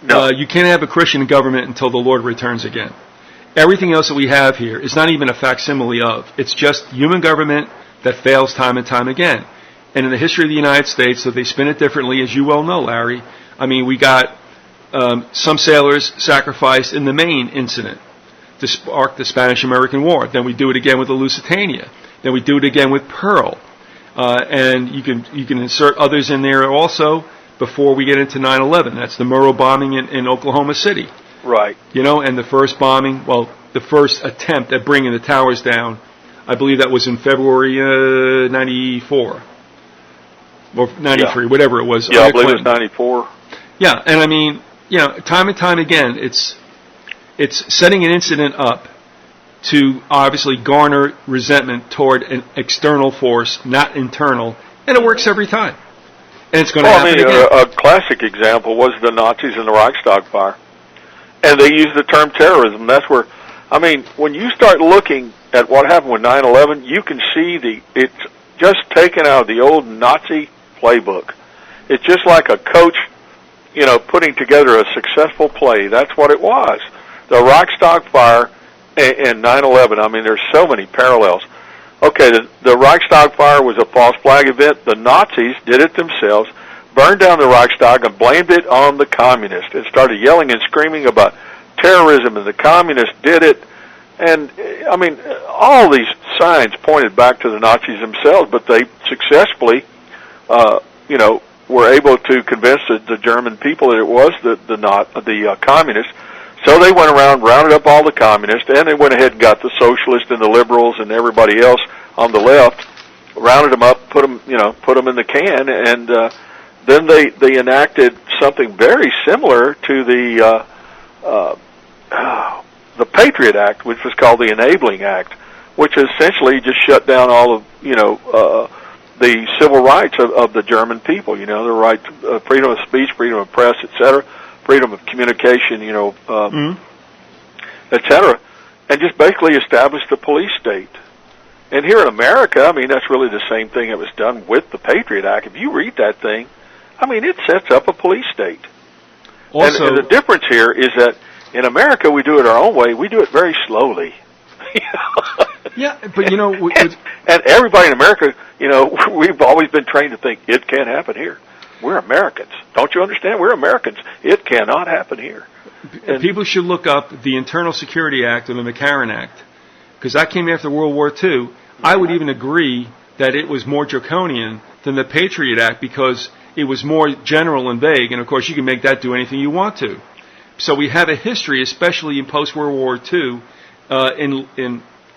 No. You can't have a Christian government until the Lord returns again. Everything else that we have here is not even a facsimile of. It's just human government that fails time and time again. And in the history of the United States, so they spin it differently, as you well know, Larry. I mean, we got some sailors sacrificed in the Maine incident to spark the Spanish-American War. Then we do it again with the Lusitania. Then we do it again with Pearl. And you can insert others in there also before we get into 9/11. That's the Murrow bombing in Oklahoma City. Right. And the first bombing, the first attempt at bringing the towers down, I believe that was in February 94. Or 93, whatever it was. Yeah, I believe it was 94. Yeah, and I mean, time and time again, it's setting an incident up to obviously garner resentment toward an external force, not internal, and it works every time. And it's going to happen again. A classic example was the Nazis in the Reichstag fire. And they used the term terrorism. That's where, when you start looking at what happened with 9/11, you can see it's just taken out of the old Nazi playbook. It's just like a coach, putting together a successful play. That's what it was. The Reichstag fire and 9/11, there's so many parallels. Okay, the Reichstag fire was a false flag event. The Nazis did it themselves, burned down the Reichstag and blamed it on the communists and started yelling and screaming about terrorism, and the communists did it. And, all these signs pointed back to the Nazis themselves, but they successfully, were able to convince the German people that it was the communists. So they went around, rounded up all the communists, and they went ahead and got the socialists and the liberals and everybody else on the left, rounded them up, put them in the can, and then they enacted something very similar to the Patriot Act, which was called the Enabling Act, which essentially just shut down all of the civil rights of the German people. The right to freedom of speech, freedom of press, etc., freedom of communication, etc., and just basically established a police state. And here in America, that's really the same thing that was done with the Patriot Act. If you read that thing, it sets up a police state. Also, and the difference here is that in America, we do it our own way. We do it very slowly. Yeah, but and everybody in America, we've always been trained to think it can't happen here. We're Americans. Don't you understand? We're Americans. It cannot happen here. And people should look up the Internal Security Act or the McCarran Act, because that came after World War II. I would even agree that it was more draconian than the Patriot Act because it was more general and vague, and of course you can make that do anything you want to. So we have a history, especially in post-World War II,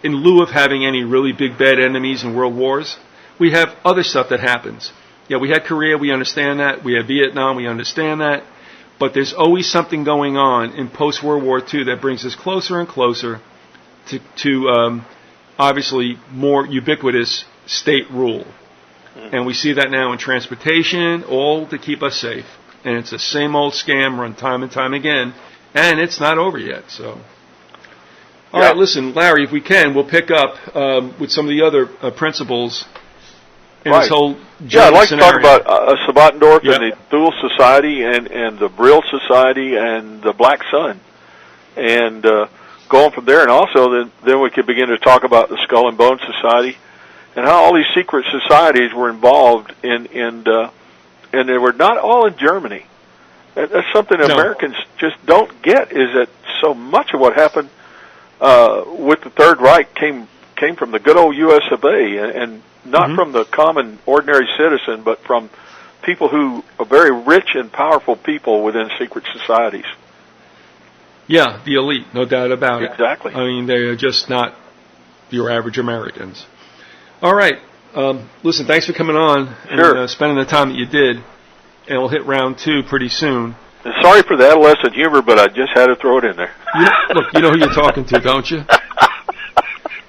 in lieu of having any really big bad enemies in world wars, we have other stuff that happens. Yeah, we had Korea, we understand that. We had Vietnam, we understand that. But there's always something going on in post-World War II that brings us closer and closer to obviously more ubiquitous state rule. And we see that now in transportation, all to keep us safe. And it's the same old scam run time and time again, and it's not over yet. So, All right, listen, Larry, if we can, we'll pick up with some of the other principles in this whole I'd like scenario. to talk about Sabatendorf and the Thule Society and the Brill Society and the Black Sun. And going from there, and also then we could begin to talk about the Skull and Bone Society and how all these secret societies were involved and they were not all in Germany. That's something Americans just don't get, is that so much of what happened with the Third Reich came from the good old U.S. of A. and not from the common, ordinary citizen, but from people who are very rich and powerful people within secret societies. Yeah, the elite, no doubt about it. Exactly. I mean, they are just not your average Americans. All right. Listen, thanks for coming on and spending the time that you did. And we'll hit round 2 pretty soon. And sorry for the adolescent humor, but I just had to throw it in there. Look, you know who you're talking to, don't you?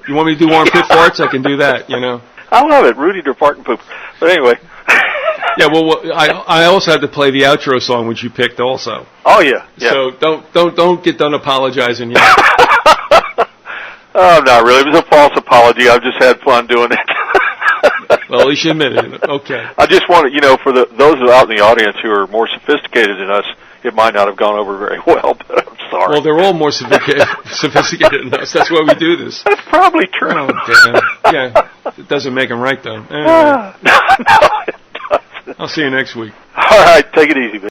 You want me to do armpit farts? I can do that, you know. I love it. Rudy der fart and poop. But anyway. Yeah, well, I also had to play the outro song, which you picked also. Oh, yeah. So don't get done apologizing yet. Oh, not really. It was a false apology. I've just had fun doing it. Well, at least you admitted it. Okay. I just wanted, for those out in the audience who are more sophisticated than us, it might not have gone over very well, but I'm sorry. Well, they're all more sophisticated than us. That's why we do this. That's probably true. Oh, damn. Yeah, it doesn't make them right, though. Anyway. No, it doesn't. I'll see you next week. All right, take it easy, man.